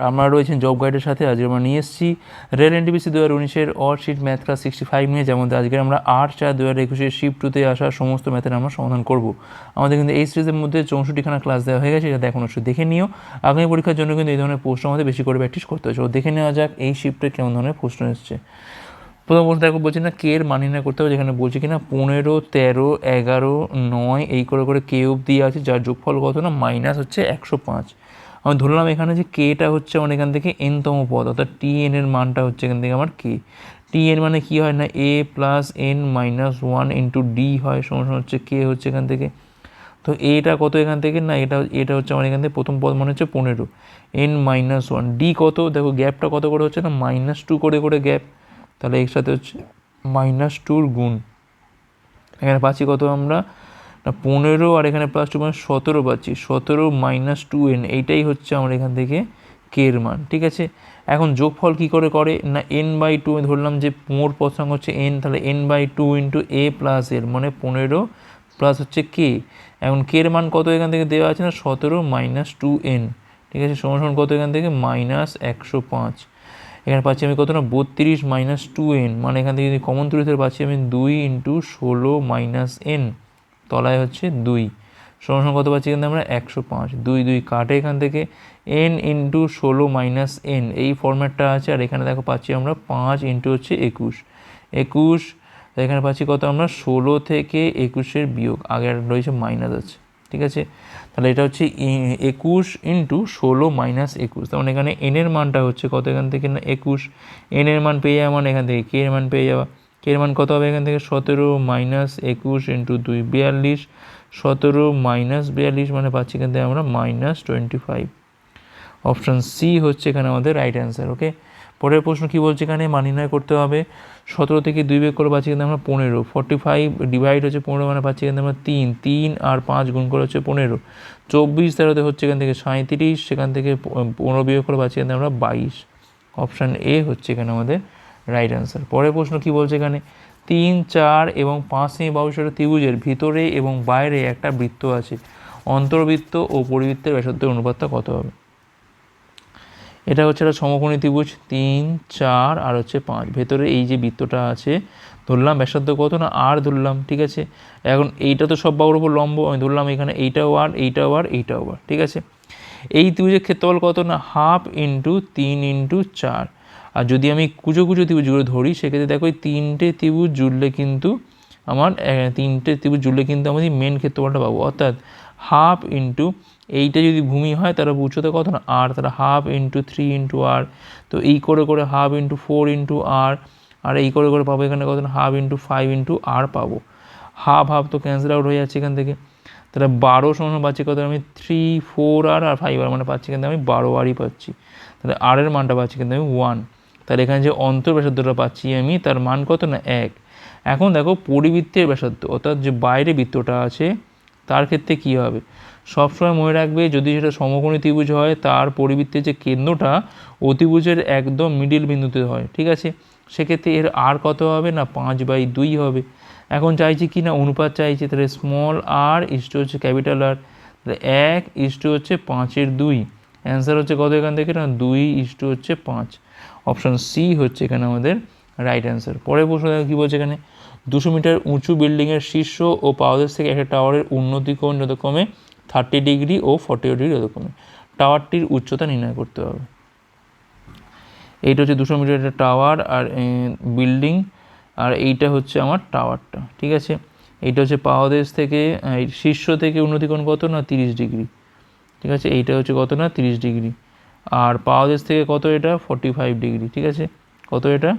আমরা রয়েছেন জব গাইডের সাথে। আজকে আমরা নিয়ে এসেছি রেল এনটিপিসি 2019-এর অড শিট ম্যাথ ক্লাস 65 নিয়ে, যেমন আজকে আমরা 8/4/2021 শিফট 2-তে আসা সমস্ত ম্যাথের আমরা সমাধান করব। আমাদের কিন্তু এই সিরিজের মধ্যে 64খানা ক্লাস দেওয়া হয়ে গেছে, এটা এখন একটু দেখে নিও। আগামী পরীক্ষার জন্য কিন্তু এই ধরনের প্রশ্ন আমাদের বেশি করে প্র্যাকটিস করতে হচ্ছে। দেখে নেওয়া যাক এই শিফটে কেমন ধরনের প্রশ্ন এসছে। প্রথম প্রশ্ন দেখো, বলছি না কে এর মান নির্ণয় করতে হবে, যেখানে বলছি কিনা 15, 13, 11, 9 এই করে কে অবধি আছে, যার যোগফল কত না মাইনাস হচ্ছে 105। আমি ধরলাম এখানে যে কেটা হচ্ছে আমার এখান থেকে এনতম পদ, অর্থাৎ টি এন এর মানটা হচ্ছে এখান থেকে আমার কে। টি এন মানে কী হয় না a plus n minus 1 into d হয়, সমান হচ্ছে কে হচ্ছে এখান থেকে। তো এটা কত এখান থেকে না এটা হচ্ছে আমার এখান থেকে প্রথম পদ মানে হচ্ছে 15, এন মাইনাস 1, ডি কত দেখো গ্যাপটা কত করে হচ্ছে না -2 করে গ্যাপ, তাহলে এর সাথে হচ্ছে -2 গুণ। এখানে পাচ্ছি কত আমরা না 15 আর এখানে +2 মানে 17 পাচ্ছি, 17 - 2n, এইটাই হচ্ছে আমার এখান থেকে কে এর মান। ঠিক আছে, এখন যোগফল কী করে না n/2 ধরলাম যে মোট পদ সংখ্যা হচ্ছে n, তাহলে n/2 ইন্টু a প্লাস এর মানে 15 প্লাস হচ্ছে কে। এখন কে এর মান কত এখান থেকে দেওয়া আছে না 17 - 2n, ঠিক আছে, সমান কত এখান থেকে -105। এখানে পাচ্ছি আমি কত না 32 - 2n, মানে এখান থেকে যদি কমন তুলি তাহলে পাচ্ছি আমি 2 × 16 - n, তলায় হচ্ছে 2, সমান কত পাচ্ছি এখান থেকে আমরা 105। 2 কাটে এখান থেকে n × 16 - n এই ফরম্যাটটা আছে। আর এখানে দেখো পাচ্ছি আমরা 5 × হচ্ছে 21, এখানে পাচ্ছি কত আমরা 16 থেকে 21-এর বিয়োগ, আগে আর রয়েছে মাইনাস আছে। ঠিক আছে, তাহলে এটা হচ্ছে 21 × 16 - 21, তার মানে এখানে n এর মানটা হচ্ছে কত এখান থেকে না 21, n এর মান পেয়ে যাওয়া মানে এখান থেকে কে এর মান পেয়ে যাওয়া। কে এর মান কত হবে এখান থেকে 17 - 21 × 2 42, 17 - 42 মানে পাচ্ছি এখান থেকে আমরা -25। অপশান সি হচ্ছে এখানে আমাদের রাইট অ্যান্সার। ওকে, পরের প্রশ্ন কী বলছে, এখানে মান নির্ণয় করতে হবে। 17 থেকে 2 বিয়োগ করে পাচ্ছি কিন্তু আমরা 15, 45 ডিভাইড হচ্ছে 15 মানে পাচ্ছি কিন্তু আমরা 3 আর 5 গুণ করে হচ্ছে 15, 24 13 হচ্ছে এখান থেকে 37, সেখান থেকে 15 বিয়োগ করে পাচ্ছি কিন্তু আমরা 22। অপশান এ হচ্ছে এখানে আমাদের রাইট অ্যান্সার। পরের প্রশ্ন কী বলছে, এখানে 3, 4 এবং 5 সেমি বাহুসের ত্রিভুজের ভিতরে এবং বাইরে একটা বৃত্ত আছে, অন্তর্বৃত্ত ও পরিবৃত্তের ব্যাসার্ধের অনুপাতটা কত হবে। এটা হচ্ছে একটা সমকোণী ত্রিভুজ 3, 4 আর হচ্ছে 5, ভেতরে এই যে বৃত্তটা আছে ধরলাম ব্যাসার্ধ কত না আর ধরলাম। ঠিক আছে, এখন এইটা তো সব বাহুর উপর লম্ব, আমি ধরলাম এখানে এইটাও আর এইটাও আর এইটাও আর। ঠিক আছে, এই ত্রিভুজের ক্ষেত্রফল কত না 1/2 × 3 × 4। আর যদি আমি কুচো ত্রিভুজগুলো ধরি সেক্ষেত্রে দেখো এই তিনটে ত্রিভুজ জুড়লে কিন্তু আমাদের মেন ক্ষেত্রফলটা পাবো, অর্থাৎ 1/2 × এইটা যদি ভূমি হয় তাহলে উচ্চতা কত না আর, তাহলে 1/2 × 3 × r, তো এই করে 1/2 × 4 × r, আর এই করে পাবো এখানে কত না 1/2 × 5 × r পাবো। 1/2 তো ক্যান্সেল আউট হয়ে যাচ্ছে এখান থেকে, তাহলে 12 সমান পাচ্ছি কত আমি 3, 4r আর 5r, মানে পাচ্ছি কিন্তু আমি 12rই পাচ্ছি। তাহলে r এর মানটা পাচ্ছি কিন্তু আমি 1। তাহলে এখানে যে অন্তর ব্যাসার্ধটা পাচ্ছি আমি তার মান কত না 1। এখন দেখো পরিবৃত্তের ব্যাসার্ধ, অর্থাৎ যে বাইরে বৃত্তটা আছে তার ক্ষেত্রে কী হবে, সবসময় মনে রাখবে যদি সেটা সমকোণী ত্রিভুজ হয় তার পরিবৃত্তের যে কেন্দ্রটা অতিভুজের একদম মিডিল বিন্দুতে হয়। ঠিক আছে, সেক্ষেত্রে এর আর কত হবে না 5/2 হবে। এখন চাইছি কি না অনুপাত চাইছি, তাহলে স্মল r হচ্ছে ক্যাপিটাল R, তাহলে 1 হচ্ছে 5/2, অ্যান্সার হচ্ছে কত এখান থেকে না 2 হচ্ছে 5। অপশান সি হচ্ছে এখানে আমাদের রাইট অ্যান্সার। পরের প্রশ্ন কী বলছে, এখানে 200 মিটার উঁচু বিল্ডিংয়ের শীর্ষ ও পাদদেশ থেকে একটা টাওয়ারের উন্নতি কোণ যথাক্রমে 30 ডিগ্রি ও 40 ডিগ্রি যথাক্রমে, টাওয়ারটির উচ্চতা নির্ণয় করতে হবে। এইটা হচ্ছে 200 মিটার একটা টাওয়ার আর বিল্ডিং, আর এইটা হচ্ছে আমার টাওয়ারটা। ঠিক আছে, এইটা হচ্ছে পাদদেশ থেকে শীর্ষ থেকে উন্নতি কোণ কত না 30 ডিগ্রি। ঠিক আছে, এইটা হচ্ছে কত না 30 ডিগ্রি, আর পাদদেশ থেকে কত এটা 45 ডিগ্রি। ঠিক আছে, কত এটা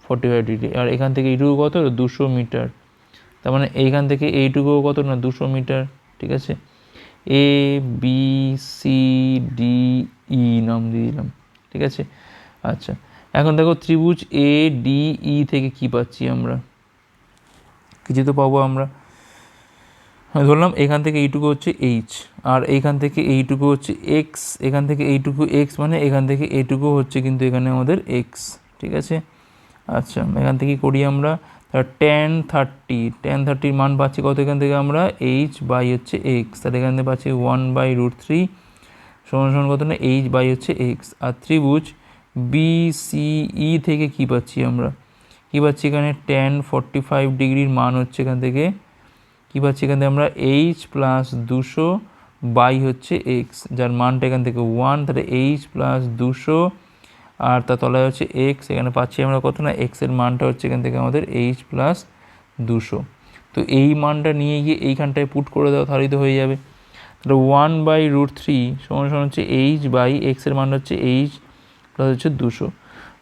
45 ডিগ্রি, আর এখান থেকে এইটুকু কত 200 মিটার, তার মানে এইখান থেকে এইটুকুও কত না 200 মিটার। ঠিক আছে, A B C D E নাম দিয়ে দিলাম। ঠিক আছে, আচ্ছা এখন দেখো ত্রিভুজ এ ডি ই থেকে কি পাচ্ছি আমরা, কিছু তো পাবো আমরা। ধরলাম এখান থেকে এইটুকু হচ্ছে এইচ, আর এইখান থেকে এইটুকু হচ্ছে এক্স, এখান থেকে এইটুকু এক্স, মানে এখান থেকে এইটুকু হচ্ছে কিন্তু এখানে আমাদের এক্স। ঠিক আছে, আচ্ছা এখান থেকে করি আমরা, tan 30 মান পাচ্ছি কত এখান থেকে আমরা h/হচ্ছে এক্স, তাহলে এখান থেকে পাচ্ছি 1/√3 সমান সমান কত না এইচ বাই হচ্ছে এক্স। আর ত্রিভুজ BCE থেকে কী পাচ্ছি আমরা, কী পাচ্ছি এখানে tan 45 ডিগ্রির মান হচ্ছে এখান থেকে কী পাচ্ছি এখান থেকে আমরা এইচ প্লাস 200 বাই হচ্ছে এক্স, যার মানটা এখান থেকে 1, তাহলে এইচ প্লাস 200 আর তার তলায় হচ্ছে এক্স। এখানে পাচ্ছি আমরা কত না এক্সের মানটা হচ্ছে এখান থেকে আমাদের এইচ প্লাস 200। তো এই মানটা নিয়ে গিয়ে এইখানটায় পুট করে দাও, তাহলেই তো হয়ে যাবে। তাহলে 1/√3 সমান সমান হচ্ছে এইচ বাই এক্সের মান হচ্ছে এইচ প্লাস হচ্ছে 200,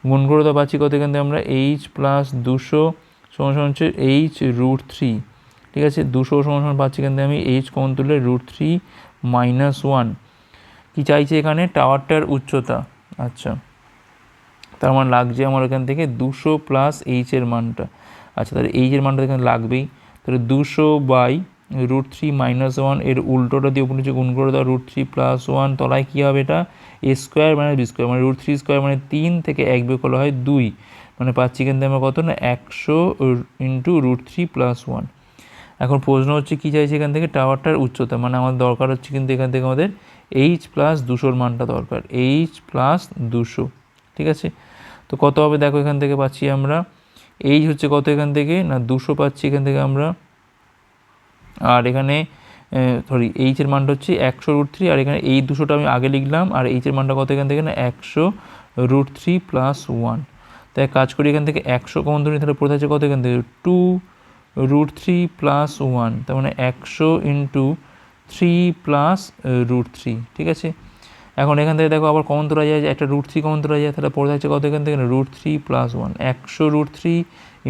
গুণ করে দাও পাচ্ছি কত এখান থেকে আমরা এইচ প্লাস 200 সমান সমান হচ্ছে h√3। ঠিক আছে, 200 সমান সমান পাচ্ছি এখান থেকে আমি এইচ কমন তুললে √3 - 1। কী চাইছে এখানে, টাওয়ারটার উচ্চতা। আচ্ছা, তার মানে লাগছে আমার এখান থেকে 200 প্লাস এইচের মানটা। আচ্ছা, তাহলে এইচের মানটা এখানে লাগবেই, তাহলে 200/√3 - 1 এর উল্টোটা দিয়ে উপর নিচে গুণ করে দাও √3 + 1, তলায় কী হবে এটা a² - b² মানে √3² মানে 3 থেকে 1 বিয়োগ করলে হয় 2, মানে পাচ্ছি কিন্তু আমরা কত না 100 × √3 + 1। এখন প্রশ্ন হচ্ছে কী চাইছে এখান থেকে, টাওয়ারটার উচ্চতা, মানে আমাদের দরকার হচ্ছে কিন্তু এখান থেকে আমাদের এইচ প্লাস 200-র মানটা দরকার, এইচ প্লাস 200। ঠিক আছে, তো কত হবে দেখো এখান থেকে পাচ্ছি আমরা এইচ হচ্ছে কত এখান থেকে না 200 পাচ্ছি এখান থেকে আমরা, আর এখানে এইচের মানটা হচ্ছে 100√3, আর এখানে এই 200টা আমি আগে লিখলাম, আর এইচের মানটা কত এখান থেকে না 100√3 + 1। তাই কাজ করি এখান থেকে 100 কমন ধরি, তাহলে পড়ে আছে কত এখান থেকে 2√3 + 1, তার মানে 100 × 3 + √3। ঠিক আছে, এখন এখান থেকে দেখো আবার কমন তোলা যায়, একটা √3 কমন তোলা যায়, তাহলে পড়ে থাকছে কত এখান থেকে √3 + 1, 100√3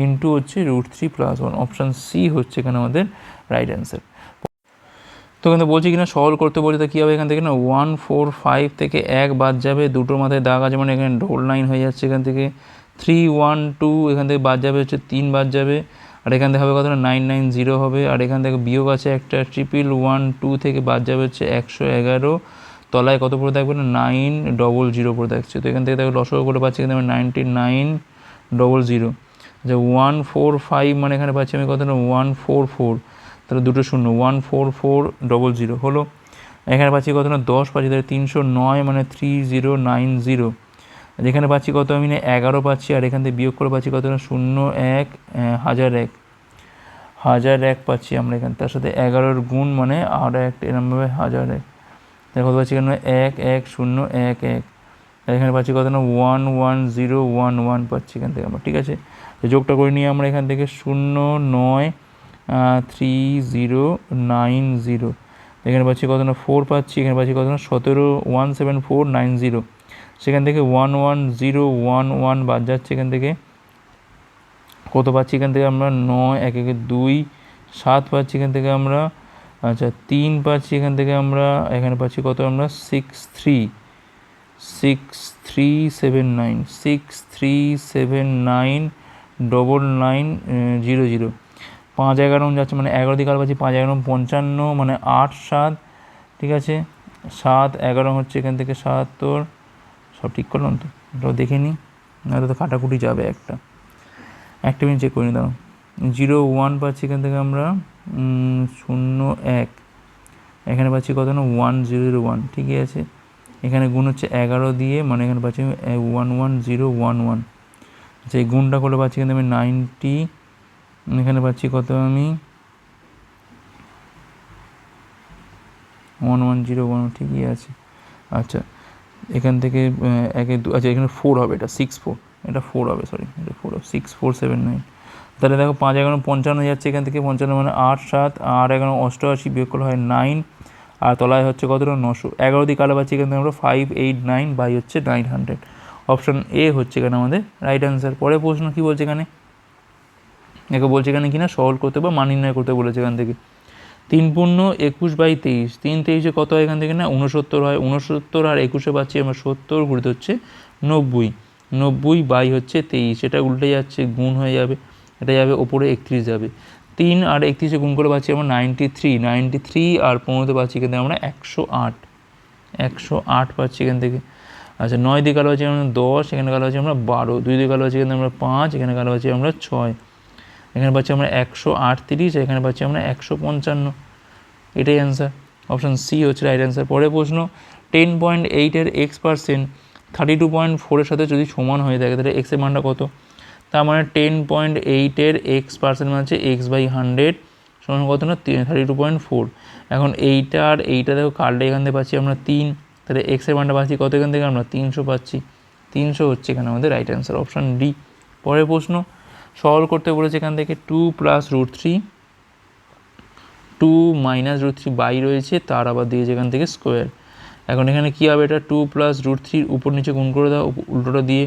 ইন্টু হচ্ছে √3 + 1। অপশান সি হচ্ছে এখানে আমাদের রাইট অ্যান্সার। তো কিন্তু বলছি কিনা সলভ করতে বলছি, তো কী হবে এখান থেকে না 145 থেকে 1 বাদ যাবে, দুটোর মাথায় দাগ আছে মানে এখানে ডবল লাইন হয়ে যাচ্ছে, এখান থেকে 312 এখান থেকে বাদ যাবে হচ্ছে 3 বাদ যাবে, আর এখান থেকে হবে কত না 990 হবে, আর এখান থেকে বিয়োগ আছে একটা 1112 থেকে বাদ যাবে হচ্ছে 111, তলায় কত পড়ে থাকবে না 900 পড়ে থাকছে। তো এখান থেকে দেখো লসগু করে পাচ্ছি এখানে 9900। আচ্ছা, 145 মানে এখানে পাচ্ছি আমি কত না 144, তাহলে দুটো শূন্য 14400 হলো। এখানে পাচ্ছি কত না 10 পাচ্ছি, তাহলে 309 মানে 3090। যেখানে পাচ্ছি কত আমি না 11 পাচ্ছি, আর এখান থেকে বিয়োগ করে পাচ্ছি কত না 01 1001 পাচ্ছি আমরা এখানে, তার সাথে 11-র গুণ মানে আর একটা এরমভাবে 1001, দেখো পাচ্ছি কেন 11011, এখানে পাচ্ছি কত না 11011 পাচ্ছি এখান থেকে আমরা। ঠিক আছে, যোগটা করে নিয়ে আমরা এখান থেকে 093090, এখানে পাচ্ছি কত না 4 পাচ্ছি, এখানে পাচ্ছি কত না 17490, সেখান থেকে 11011 বাদ যাচ্ছে, এখান থেকে কত পাচ্ছি এখান থেকে আমরা 9 1 1 2 7 পাচ্ছি এখান থেকে আমরা। আচ্ছা, 3 পাচ্ছি এখান থেকে আমরা, এখানে পাচ্ছি কত আমরা 63799900। 5 11 যাচ্ছে মানে 11 দিকে আলো পাচ্ছি, 5 11 55 মানে 8 7। ঠিক আছে, 7 11 হচ্ছে এখান থেকে 77, সব ঠিক করলাম তো, এটাও দেখে নিই, নাহলে তো কাটাকুটি যাবে একটা মিনিট চেক করে নিই। দাঁড়াও, 01 পাচ্ছি এখান থেকে আমরা 01, এখানে পাচ্ছি কত না 1001। ঠিকই আছে, এখানে গুণ হচ্ছে 11 দিয়ে, মানে এখানে পাচ্ছি 11011। আচ্ছা, এই গুণটা করলে পাচ্ছি কিন্তু আমি 90, এখানে পাচ্ছি কত আমি 1101, ঠিকই আছে। আচ্ছা, এখান থেকে 1 2, আচ্ছা এখানে 4 হবে, এটা 64, এটা 4 হবে, সরি এটা 4 হবে, 6479। তাহলে দেখো 5 11 55 যাচ্ছে, এখান থেকে 55 মানে 8 7, আর 11 88 বিয়োগ করলে হয় 9, আর তলায় হচ্ছে কতটা 900, 11 দিয়ে কালো পাচ্ছি এখান থেকে আমরা 589 বাই হচ্ছে 900। অপশান এ হচ্ছে এখানে আমাদের রাইট অ্যান্সার। পরে প্রশ্ন কী বলছে এখানে, একে বলছে এখানে কিনা সলভ করতে বা মান নির্ণয় করতে বলেছে। এখান থেকে 3 পূর্ণ 21/23, 3 23 কত হয় এখান থেকে না 69 হয়, 69 আর 21 পাচ্ছি আমরা 70, ঘুরতে হচ্ছে 90, 90 বাই হচ্ছে 23, এটা উল্টে যাচ্ছে গুণ হয়ে যাবে, এটা যাবে ওপরে 31 যাবে, 3 আর 31 গুণ করে পাচ্ছি আমরা 93 আর 15 পাচ্ছি এখান থেকে আমরা 108 পাচ্ছি এখান থেকে। আচ্ছা, 9 দিয়ে কালো পাচ্ছি আমরা 10, এখানে কালো পাচ্ছি আমরা 12, 2 দিয়ে কালো পাচ্ছি এখানে আমরা 5, এখানে কালো পাচ্ছি আমরা 6, এখানে পাচ্ছি আমরা 138, এখানে পাচ্ছি আমরা 155, এটাই অ্যান্সার। অপশান সি হচ্ছে রাইট অ্যান্সার। পরে প্রশ্ন 10.8 x% 32.4 সাথে যদি সমান হয়ে থাকে তাহলে এক্সের মানটা কত? তার মানে 10.8 x% মানে হচ্ছে x/100 সমান কত না 32.4। এখন এইটা আর এইটা দেখো কাটলে এখান থেকে পাচ্ছি আমরা 3, তাহলে এক্সের মানটা পাচ্ছি কত এখান থেকে আমরা 300 পাচ্ছি। 300 হচ্ছে এখানে আমাদের রাইট অ্যান্সার, অপশান ডি। পরের প্রশ্ন সলভ করতে বলেছে এখান থেকে 2 + √3 2 - √3 বাই রয়েছে, তার আবার দিয়েছে এখান থেকে স্কোয়ার। এখন এখানে কী হবে, এটা 2 + √3 উপর নিচে গুণ করে দাও উল্টোটা দিয়ে,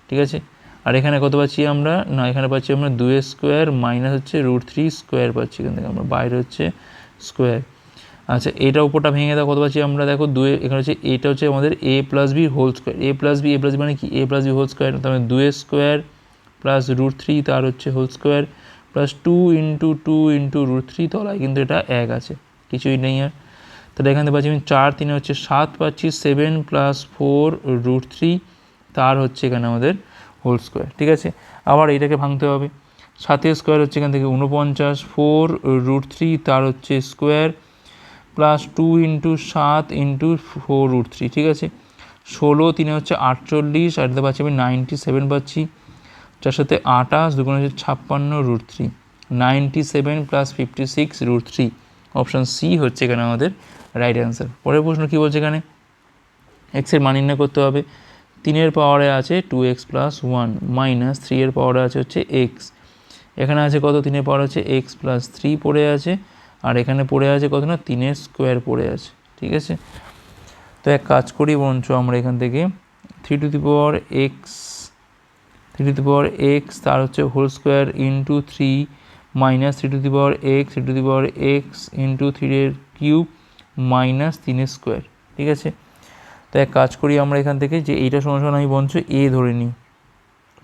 ঠিক আছে। আর এখানে কত পাচ্ছি আমরা, না এখানে পাচ্ছি আমরা 2² মাইনাস হচ্ছে √3 স্কোয়ার পাচ্ছি এখান থেকে আমরা, বাইরে হচ্ছে স্কোয়ার। আচ্ছা এটা উপরটা ভেঙে দাও, কত পাচ্ছি আমরা দেখো 2, এখানে হচ্ছে এটা হচ্ছে আমাদের a + b whole square, a + b মানে কি a + b হোল স্কোয়ার, তার মানে 2² প্লাস √3 তার হচ্ছে হোল স্কোয়ার প্লাস 2 × 2 × √3, তলায় কিন্তু এটা 1 আছে, কিছুই নেই আর। তাহলে এখানে পাচ্ছি আমি 4 3 হচ্ছে 7 পাচ্ছি, 7 + 4 √3 তার হচ্ছে এখানে আমাদের হোল স্কোয়ার, ঠিক আছে। আবার এইটাকে ভাঙতে হবে, 7 স্কোয়ার হচ্ছে এখান থেকে 49, 4 √3 তার হচ্ছে স্কোয়ার প্লাস 2 × 7 × 4 √3, ঠিক আছে। 16 3 হচ্ছে 48, আর এটাতে পাচ্ছি আমি 97 পাচ্ছি, যার সাথে 28 2 হচ্ছে 56 √3, 97 + 56 √3, অপশান সি হচ্ছে এখানে আমাদের রাইট অ্যান্সার। পরের প্রশ্ন কী বলছে, এখানে এক্সের মান নির্ণয় করতে হবে। 3 পাওয়ারে আছে 2x + 1 মাইনাস 3 পাওয়ারে আছে হচ্ছে এক্স, এখানে আছে কত 3 পাওয়ার হচ্ছে x + 3 পড়ে আছে, আর এখানে পড়ে আছে কত না 3 স্কোয়ার পড়ে আছে, ঠিক আছে। তো এক কাজ করি বরঞ্চ আমরা এখান থেকে 3x তার হচ্ছে whole square into 3 minus 3x × 3³ minus 3 square, ঠিক আছে। তো এক কাজ করি আমরা এখান থেকে যে এইটা সমান আমি বরঞ্চ a ধরে নিই,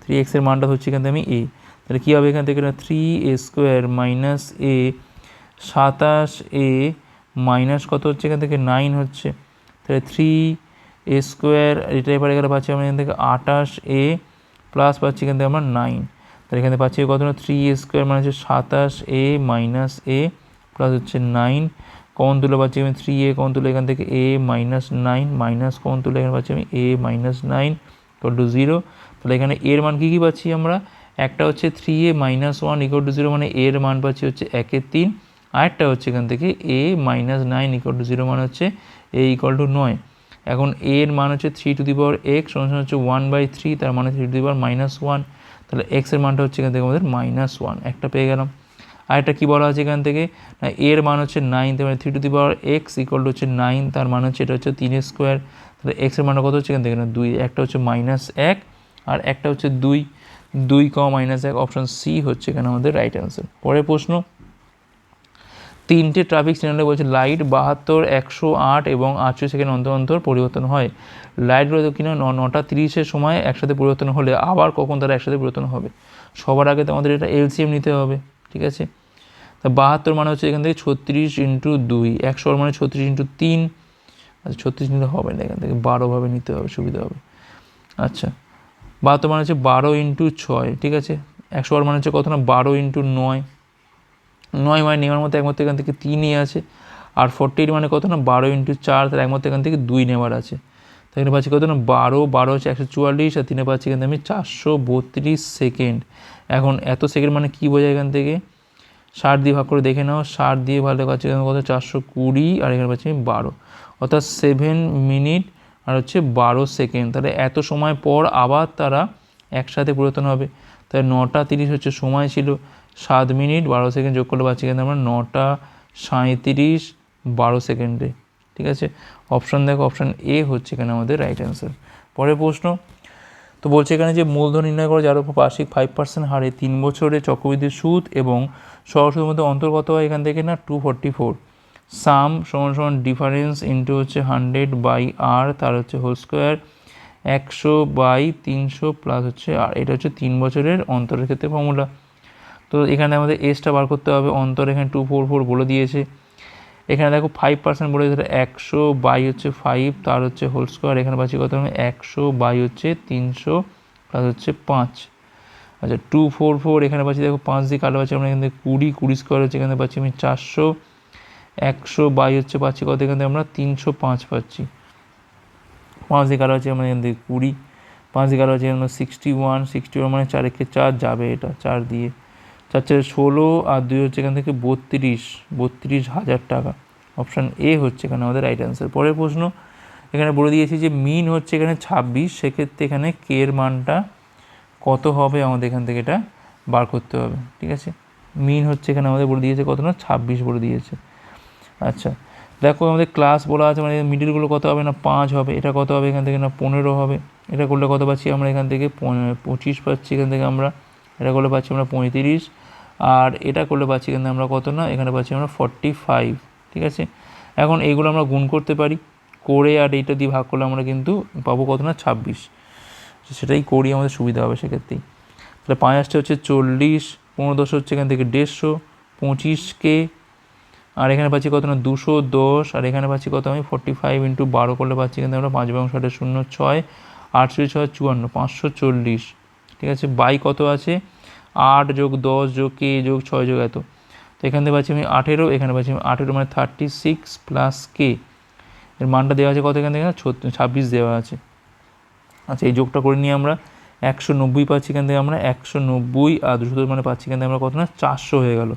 3x এর মানটা হচ্ছে এখান থেকে আমি a, তাহলে কী হবে এখান থেকে না 3a² minus a 27a minus কত হচ্ছে এখান থেকে 9 হচ্ছে, তাহলে 3a² এটা এবার এখানে পাচ্ছি আমরা এখান থেকে 28a প্লাস পাচ্ছি এখান থেকে আমরা 9, তাহলে এখানে পাচ্ছি কত না 3a² মানে হচ্ছে 27a মাইনাস a প্লাস হচ্ছে 9, কমন তুলে পাচ্ছি আমি 3a কমন তুলে এখান থেকে a মাইনাস 9 মাইনাস কমন তুলে এখানে পাচ্ছি আমি a মাইনাস 9 = 0। তাহলে এখানে এর মান কী কী পাচ্ছি আমরা, একটা হচ্ছে 3a - 1 = 0 মানে এর মান পাচ্ছি হচ্ছে 1/3, আরেকটা হচ্ছে এখান থেকে a - 9 = 0 মানে হচ্ছে a = 9। এখন a এর মান হচ্ছে 3x সমান হচ্ছে 1/3, তার মানে 3⁻−1, তাহলে x এর মানটা হচ্ছে এখান থেকে আমাদের -1, একটা পেয়ে গেলাম। আরেকটা কী বলা আছে এখান থেকে, না এর মান হচ্ছে 9, তার মানে 3x = হচ্ছে 9, তার মানে হচ্ছে এটা হচ্ছে 3 স্কোয়ার, তাহলে x এর মানটা কত হচ্ছে এখান থেকে না 2, একটা হচ্ছে -1 আর একটা হচ্ছে 2, 2 -1, অপশান সি হচ্ছে এখানে আমাদের রাইট অ্যান্সার। পরের প্রশ্ন 3টে ট্রাফিক সিগন্যালে বলছে লাইট 72, 108 এবং 48 সেকেন্ড অন্তর অন্তর পরিবর্তন হয়। লাইটগুলো কিনা 9টা 30-এর সময় একসাথে পরিবর্তন হলে আবার কখন তারা একসাথে পরিবর্তন হবে। সবার আগে তো আমাদের এটা এলসিএম নিতে হবে, ঠিক আছে। তা 72 মানে হচ্ছে এখান থেকে 36 × 2, 100 মানে 36 × 3, আচ্ছা 36 নিতে হবে না, এখান থেকে 12ভাবে নিতে হবে, সুবিধা হবে। আচ্ছা 72 মানে হচ্ছে 12 × 6, ঠিক আছে। 100 মানে হচ্ছে কত না 12 × 9, 9 মানে নেওয়ার মতো একমাত্র এখান থেকে 3ই আছে, আর 48 মানে কত না 12 × 4, তার একমাত্র এখান থেকে 2 নেওয়ার আছে, তাই এখানে পাচ্ছি কত না 12 হচ্ছে 144, আর 3 পাচ্ছি এখান থেকে আমি 432 সেকেন্ড। এখন এত সেকেন্ড মানে কী বোঝায় এখান থেকে, 60 দিয়ে ভাগ করে দেখে নাও, 60 দিয়ে ভালো পাচ্ছি এখানে কত 420, আর এখানে পাচ্ছি আমি 12, অর্থাৎ 7 মিনিট আর হচ্ছে 12 সেকেন্ড। তাহলে এত সময় পর আবার তারা একসাথে পরিবর্তন হবে, তাই 9টা 30 হচ্ছে সময় ছিল, 7 মিনিট 12 সেকেন্ড যোগ করলে পাচ্ছি কিন্তু আমরা 9টা 37 12 সেকেন্ডে, ঠিক আছে। অপশান দেখো, অপশান এ হচ্ছে এখানে আমাদের রাইট অ্যান্সার। পরের প্রশ্ন তো বলছে এখানে যে মূলধন নির্ণয় করে যার উপর বার্ষিক 5% হারে 3 বছরে চক্রবৃদ্ধি সুদ এবং সহসুদের মধ্যে অন্তর্গত হয় এখান থেকে না 244, সাম সমান ডিফারেন্স ইন্টু হচ্ছে 100/r তার হচ্ছে হোল স্কোয়ার 100/300 প্লাস হচ্ছে আর, এটা হচ্ছে 3 বছরের অন্তরের ক্ষেত্রে ফর্মুলা। তো এখানে আমাদের এসটা বার করতে হবে, অন্তর এখানে 244 বলে দিয়েছে, এখানে দেখো 5% বলে দিয়েছে, 100/5 হচ্ছে 5 তার হচ্ছে হোল স্কোয়ার, এখানে পাচ্ছি কত 100/300 প্লাস হচ্ছে 5, আচ্ছা 244 এখানে পাচ্ছি দেখো 5 দিয়ে কাটা পাচ্ছি আমরা এখান থেকে 20 স্কোয়ার হচ্ছে এখানে পাচ্ছি আমি 400, 100/হচ্ছে পাচ্ছি কত এখান থেকে আমরা 305 পাচ্ছি, 5 দিয়ে কালো আছে আমরা এখান থেকে 20, 5 দিয়ে কালো আছে আমরা 61, 61 মানে 4 একে 4 যাবে, এটা 4 দিয়ে 4 4 16 আর 2 হচ্ছে এখান থেকে 32,000 টাকা। অপশান এ হচ্ছে এখানে আমাদের রাইট অ্যান্সার। পরের প্রশ্ন এখানে বলে দিয়েছি যে মিন হচ্ছে এখানে 26, সেক্ষেত্রে এখানে কে এর মানটা কত হবে আমাদের এখান থেকে এটা বার করতে হবে। ঠিক আছে, মিন হচ্ছে এখানে আমাদের বলে দিয়েছে কত না 26 বলে দিয়েছে। আচ্ছা দেখো আমাদের ক্লাস বলা আছে, মানে মিডিলগুলো কত হবে না 5 হবে, এটা কত হবে এখান থেকে না 15 হবে, এটা করলে কত পাচ্ছি আমরা এখান থেকে 25 পাচ্ছি এখান থেকে আমরা, এটা করলে পাচ্ছি আমরা 35, আর এটা করলে পাচ্ছি এখান থেকে আমরা কত না এখানে পাচ্ছি আমরা 45। ঠিক আছে, এখন এইগুলো আমরা গুণ করতে পারি, করে আর এইটা দিয়ে ভাগ করলে আমরা কিন্তু পাবো কত না 26, সেটাই করি আমাদের সুবিধা হবে সেক্ষেত্রেই। তাহলে 5 আসছে হচ্ছে 40, 15 হচ্ছে এখান থেকে 150, 25K, আর এখানে পাচ্ছি কত না 210, আর এখানে পাচ্ছি কত আমি 45 ইন্টু 12 করলে পাচ্ছি কিন্তু আমরা 5 এবং 60 0 6 48 6 54 540। ঠিক আছে, বাই কত আছে 8 যোগ 10 যোগ কে যোগ 6 যোগ এত, তো এখান থেকে পাচ্ছি আমি 18, এখানে পাচ্ছি আমি 18 মানে 36 প্লাস কে, এর মানটা দেওয়া আছে কত এখান থেকে 26 দেওয়া আছে। আচ্ছা এই যোগটা করে নিয়ে আমরা 190 পাচ্ছি এখান থেকে আমরা 190, আর 210 মানে পাচ্ছি এখান থেকে আমরা কত না 400 হয়ে গেল,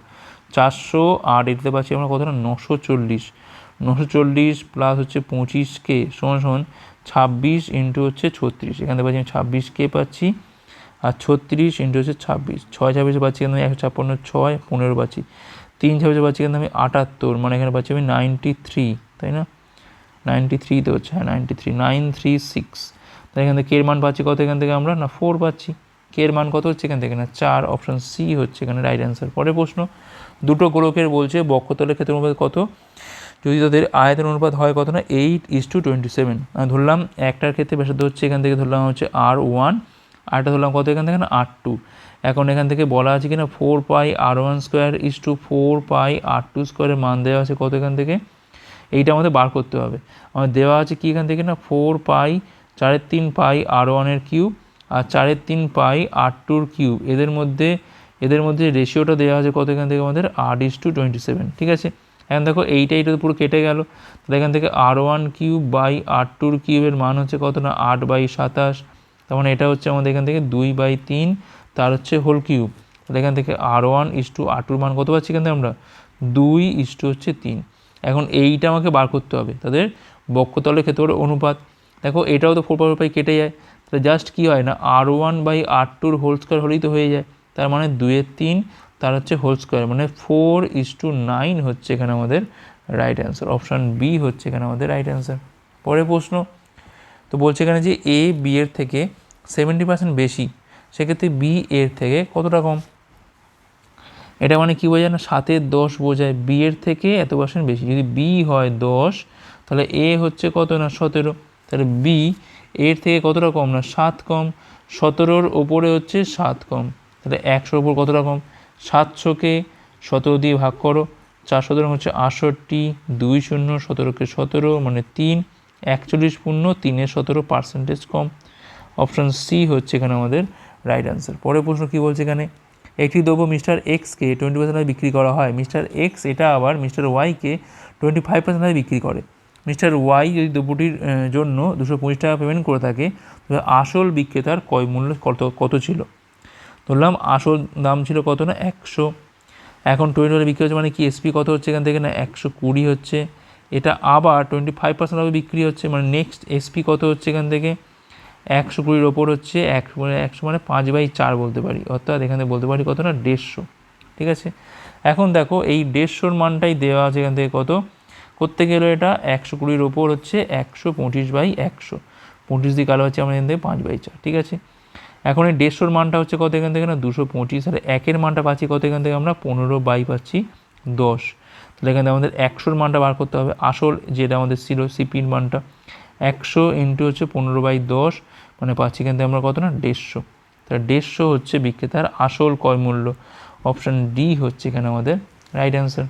400, আর এটাতে পাচ্ছি আমরা কত না 940 প্লাস হচ্ছে 25K সমান 26 ইন্টু হচ্ছে 36, এখান থেকে পাচ্ছি আমি 26K পাচ্ছি, আর 36 ইন্টু হচ্ছে 26, 6 26 পাচ্ছি এখানে আমি 156, 6 15 পাচ্ছি, 3 26 পাচ্ছি এখানে আমি 78, মানে এখানে পাচ্ছি আমি 93, তাই না 93 তো হচ্ছে, হ্যাঁ 93, 936, তাই এখান থেকে কে এর মান পাচ্ছি কত এখান থেকে আমরা না 4 পাচ্ছি, কে এর মান কত হচ্ছে এখান থেকে না 4, অপশান সি হচ্ছে এখানে রাইট অ্যান্সার। পরের প্রশ্ন দুটো গোলকের বলছে বক্ষতলের ক্ষেত্রের অনুপাত কত যদি তাদের আয়তন অনুপাত হয় কত না 8:27, আমি ধরলাম একটার ক্ষেত্রে ব্যাসার্ধ হচ্ছে এখান থেকে ধরলাম হচ্ছে R1, আরটা ধরলাম কত এখান থেকে না R2। এখন এখান থেকে বলা আছে কিনা 4πr1² 4πr2² মান দেওয়া আছে কত এখান থেকে, এইটা আমাদের বার করতে হবে। আমাদের দেওয়া আছে কি এখান থেকে না 4π 4/3 পাই R1 কিউব আর 4/3 পাই R2 কিউব, এদের মধ্যে রেশিওটা দেওয়া আছে কত এখান থেকে আমাদের R:27। ঠিক আছে, এখন দেখো এইটা তো পুরো কেটে গেল, তাহলে এখান থেকে R1 কিউব বাই R2 কিউবের মান হচ্ছে কত না 8/27, তার মানে এটা হচ্ছে আমাদের এখান থেকে 2/3 তার হচ্ছে হোল কিউব, তাহলে এখান থেকে R1:R2 মান কত পাচ্ছি এখান থেকে আমরা 2:3। এখন এইটা আমাকে বার করতে হবে তাদের বক্ষতলের ক্ষেত্রে অনুপাত। দেখো এটাও তো 4π কেটে যায়, তাহলে জাস্ট কী হয় না R1/R2 হোল স্কোয়ার হলেই তো হয়ে যায়, তার মানে 2/3 তার হচ্ছে হোল স্কোয়ার, মানে 4:9 হচ্ছে এখানে আমাদের রাইট অ্যান্সার। অপশান বি হচ্ছে এখানে আমাদের রাইট অ্যান্সার। পরের প্রশ্ন তো বলছে এখানে যে এ বি এর থেকে 70% বেশি, সেক্ষেত্রে বি এর থেকে কতটা কম, এটা মানে কী বোঝায় না 7/10 বোঝায়, বি এর থেকে এত % বেশি, যদি বি হয় 10 তাহলে এ হচ্ছে কত না 17, তাহলে বি এর থেকে কতটা কম না 7 কম, 17-র ওপরে হচ্ছে 7 কম, তাহলে 100-র ওপর কতটা কম 700-কে 17 দিয়ে ভাগ করো, 4 হচ্ছে 68, 2 0 17-কে 17 মানে 3, 41 পূর্ণ 3-এর 17% কম। অপশান সি হচ্ছে এখানে আমাদের রাইট অ্যান্সার। পরের প্রশ্ন কী বলছে এখানে, একটি দ্রব্য মিস্টার এক্সকে 20% বিক্রি করা হয়, মিস্টার এক্স এটা আবার মিস্টার ওয়াইকে 25% বিক্রি করে। মিস্টার ওয়াই যদি দ্রব্যটির জন্য 225 টাকা পেমেন্ট করে থাকে তবে আসল বিক্রেতার ক্রয় মূল্য কত ছিল, ধরলাম আসল দাম ছিল কত না 100, এখন 20 বিক্রি হচ্ছে মানে কি এসপি কত হচ্ছে এখান থেকে না 120 হচ্ছে, এটা আবার 25% বিক্রি হচ্ছে মানে নেক্সট এসপি কত হচ্ছে এখান থেকে 120-র ওপর হচ্ছে 100 মানে 5/4 বলতে পারি, অর্থাৎ এখানে বলতে পারি কত না 150। ঠিক আছে, এখন দেখো এই 150-র মানটাই দেওয়া আছে এখান থেকে কত করতে গেলে, এটা 120-র ওপর হচ্ছে 125/100, 25 দিয়ে কালো হচ্ছে আমরা এখান থেকে 5/4। ঠিক আছে, এখন এই 150-র মানটা হচ্ছে কত এখান থেকে না 225, আর 1-এর মানটা পাচ্ছি কত এখান থেকে আমরা 15 পাচ্ছি 10, তাহলে এখানে আমাদের 100-র মানটা বার করতে হবে, আসল যেটা আমাদের ছিল সিপির মানটা 100 ইন্টু হচ্ছে 15/10 মানে পাচ্ছি এখান থেকে আমরা কত না 150, তাহলে 150 হচ্ছে বিক্রেতার আসল ক্রয় মূল্য। অপশান ডি হচ্ছে এখানে আমাদের রাইট অ্যান্সার।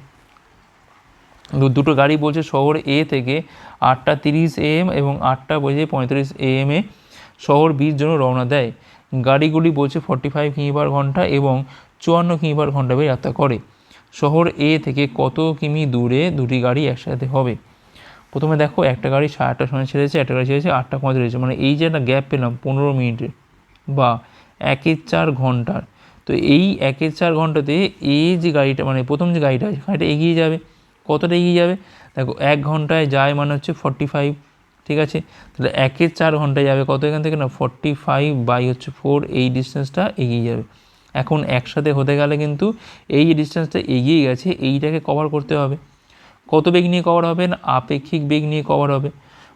দুটো গাড়ি বলছে শহর এ থেকে 8:30 AM এবং 8:35 AM শহর বির জন্য রওনা দেয়, গাড়িগুলি বলছে 45 কিমি/ঘন্টা এবং 54 কিমি/ঘন্টা যাত্রা করে, শহর এ থেকে কত কিমি দূরে দুটি গাড়ি একসাথে হবে। প্রথমে দেখো একটা গাড়ি 8টার সময় ছেড়েছে, একটা গাড়ি ছেড়েছে 8টা 35, মানে এই যে একটা গ্যাপ পেলাম 15 মিনিটের বা 1/4 ঘন্টার। তো এই 1/4 ঘন্টাতে এই যে গাড়িটা মানে প্রথম যে গাড়িটা আছে গাড়িটা এগিয়ে যাবে, কতটা এগিয়ে যাবে দেখো 1 ঘন্টায় যায় মানে হচ্ছে 45, ঠিক আছে। তাহলে 1/4 ঘন্টায় যাবে কত এখান থেকে না 45/4, এই ডিস্টেন্সটা এগিয়ে যাবে। এখন একসাথে হতে গেলে কিন্তু এই যে ডিস্টেন্সটা এগিয়ে গেছে এইটাকে কভার করতে হবে। কত বেগ নিয়ে কভার হবে না আপেক্ষিক বেগ নিয়ে কভার হবে।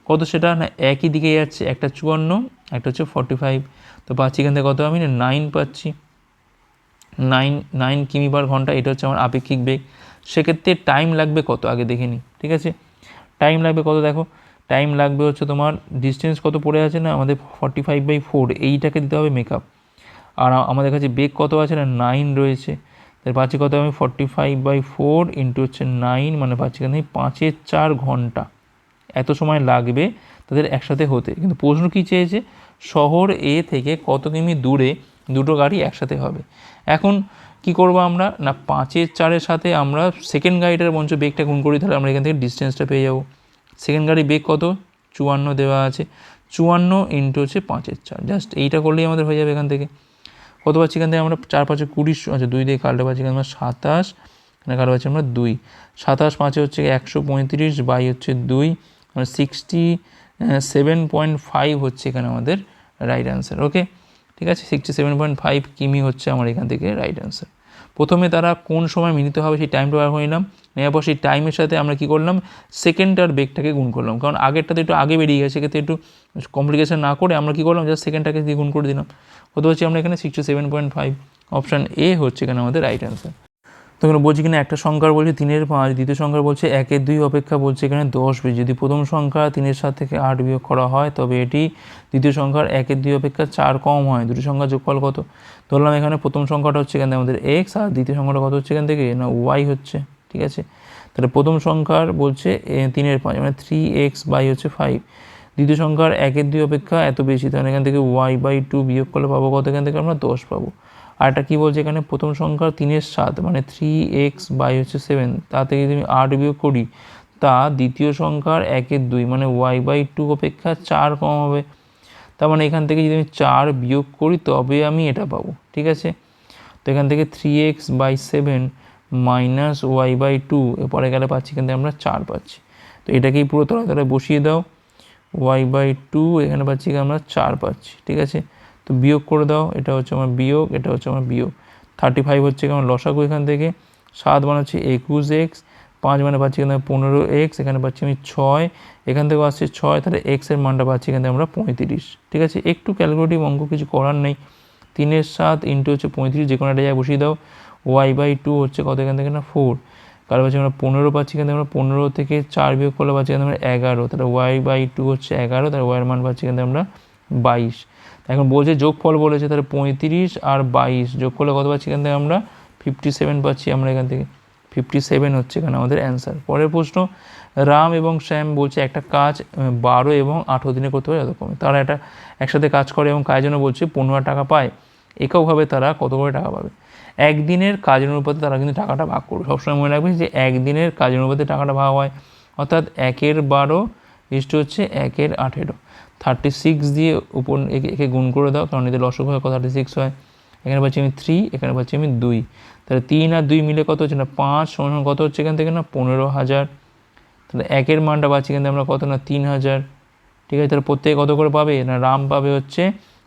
কত সেটা না একই দিকে যাচ্ছে, একটা 54 একটা হচ্ছে 45। তো পাচ্ছি এখান থেকে কত আমি না 9 পাচ্ছি, 9 কিমি/ঘন্টা, এটা হচ্ছে আমার আপেক্ষিক বেগ। সেক্ষেত্রে টাইম লাগবে কত আগে দেখে নিই, ঠিক আছে। টাইম লাগবে কত দেখো, টাইম লাগবে হচ্ছে তোমার ডিস্টেন্স কত পড়ে আছে না আমাদের 45/4, এইটাকে দিতে হবে মেকআপ। আর আমাদের কাছে বেগ কত আছে না 9 রয়েছে, তাই পাচ্ছি কত আমি 45/4 ইন্টু হচ্ছে 9, মানে পাচ্ছি এখানে 5/4 ঘন্টা এত সময় লাগবে তাদের একসাথে হতে। কিন্তু প্রশ্ন কী চেয়েছে, শহর এ থেকে কত কিমি দূরে দুটো গাড়ি একসাথে হবে। এখন কি করব আমরা না 5/4 সাথে আমরা সেকেন্ড গাড়িটার বঞ্চ বেগটা গুণ করি, তাহলে আমরা এখান থেকে ডিস্টেন্সটা পেয়ে যাব। সেকেন্ড গাড়ির বেগ কত 54 দেওয়া আছে, 54 ইন্টু হচ্ছে 5/4, জাস্ট এইটা করলেই আমাদের হয়ে যাবে। এখান থেকে কত পাচ্ছি এখান থেকে আমরা 4×5 20, আচ্ছা 2 দিয়ে কাটলে পাচ্ছি আমরা 27, এখানে কাটলে পাচ্ছি আমরা 2, 27×5 হচ্ছে 135/2, মানে 67.5 হচ্ছে এখানে আমাদের রাইট অ্যান্সার। ওকে, ঠিক আছে, 67.5 কিমি হচ্ছে আমার এখান থেকে রাইট অ্যান্সার। প্রথমে তারা কোন সময় মিলিত হবে সেই টাইমটা বার করে নিলাম, নেওয়ার পর সেই টাইমের সাথে আমরা কী করলাম সেকেন্ডটার বেগটাকে গুণ করলাম, কারণ আগেরটাতে একটু আগে বেরিয়ে গেছে, সেক্ষেত্রে একটু কমপ্লিকেশন না করে আমরা কী করলাম জাস্ট সেকেন্ডটাকে দিয়ে গুণ করে দিলাম। কত হচ্ছে আমরা এখানে 67.5, অপশান এ হচ্ছে এখানে আমাদের রাইট অ্যান্সার। তো এখানে বলছি কিনা একটা সংখ্যার বলছে 3/5, দ্বিতীয় সংখ্যার বলছে 1/2 অপেক্ষা বলছে এখানে 10 বেশি। যদি প্রথম সংখ্যা 3/7 থেকে 8 বিয়োগ করা হয় তবে এটি দ্বিতীয় সংখ্যার 1/2 অপেক্ষা 4 কম হয়। দুটি সংখ্যার যোগফল কত? ধরলাম এখানে প্রথম সংখ্যাটা হচ্ছে এখানে আমাদের x, আর দ্বিতীয় সংখ্যাটা কত হচ্ছে এখান থেকে না y হচ্ছে, ঠিক আছে। তাহলে প্রথম সংখ্যার বলছে 3/5 মানে 3x/5, দ্বিতীয় সংখ্যার 1/2 অপেক্ষা এত বেশি, তাহলে এখান থেকে y/2 বিয়োগ করলে পাবো কত, এখান থেকে আমরা 10 পাবো। আর এটা কী বলছে এখানে প্রথম সংখ্যা 3/7 মানে 3x/7, তা থেকে যদি আমি 8 বিয়োগ করি তা দ্বিতীয় সংখ্যার 1/2 মানে y/2 অপেক্ষা 4 কম হবে। তার মানে এখান থেকে যদি আমি 4 বিয়োগ করি তবে আমি এটা পাবো, ঠিক আছে। তো এখান থেকে 3x/7 মাইনাস y/2 এরপরে গেলে পাচ্ছি এখান থেকে আমরা 4 পাচ্ছি। তো এটাকেই পুরো তলায় বসিয়ে দাও, y/2 এখানে পাচ্ছি আমরা 4 পাচ্ছি, ঠিক আছে। তো বিয়োগ করে দাও, এটা হচ্ছে আমার বিয়োগ, এটা হচ্ছে আমার বিয়োগ। 35 হচ্ছে আমার লসাগু, এখান থেকে 7 মানে হচ্ছে 21x, 5 মানে পাচ্ছি এখানে 15x, এখানে পাচ্ছি আমি 6, এখান থেকে আসছে 6, তাহলে এক্সের মানটা পাচ্ছি এখান থেকে আমরা 35, ঠিক আছে। একটু ক্যালকুলেটিভ অঙ্ক, কিছু করার নেই। 3/7 ইন্টু হচ্ছে 35, যে কোনো একটা জায়গায় বসিয়ে দাও। y/2 হচ্ছে কত এখান থেকে না 4, কারণ পাচ্ছি আমরা 15 পাচ্ছি এখান থেকে আমরা 15 থেকে 4 বিয়োগ করলে পাচ্ছি এখান থেকে আমরা 11, তাহলে y/2 হচ্ছে 11, তাহলে y এর মান পাচ্ছি এখান থেকে আমরা 22। এখন বলছে যোগফল বলেছে, তাহলে 35 আর 22 যোগ করলে কত পাচ্ছি এখান থেকে আমরা 57 পাচ্ছি আমরা এখান থেকে, 57 হচ্ছে এখানে আমাদের অ্যান্সার। পরের প্রশ্ন, রাম এবং শ্যাম বলছে একটা কাজ 12 এবং 18 দিনে করতে পারে যথাক্রমে। তারা এটা একসাথে কাজ করে এবং কাজের জন্য বলছে 15 টাকা পায়, এককভাবে তারা কত করে টাকা পাবে? একদিনের কাজের অনুপাতে তারা কিন্তু টাকাটা ভাগ করবে। সবসময় মনে রাখবে যে একদিনের কাজের অনুপাতে টাকাটা ভাগ হয়, অর্থাৎ 1/12 ইষ্ট হচ্ছে 1/18, 36 দিয়ে উপর একে গুণ করে দাও, কারণ এদের লসক হয় কত 36 হয়। এখানে পাচ্ছি আমি 3, এখানে পাচ্ছি আমি 2, তাহলে 3 আর 2 মিলে কত হচ্ছে না 5 সমান কত হচ্ছে এখান থেকে না 15,000। তাহলে একের মানটা পাচ্ছি এখান থেকে আমরা কত না 3,000, ঠিক আছে। তাহলে প্রত্যেকে কত করে পাবে না রাম পাবে হচ্ছে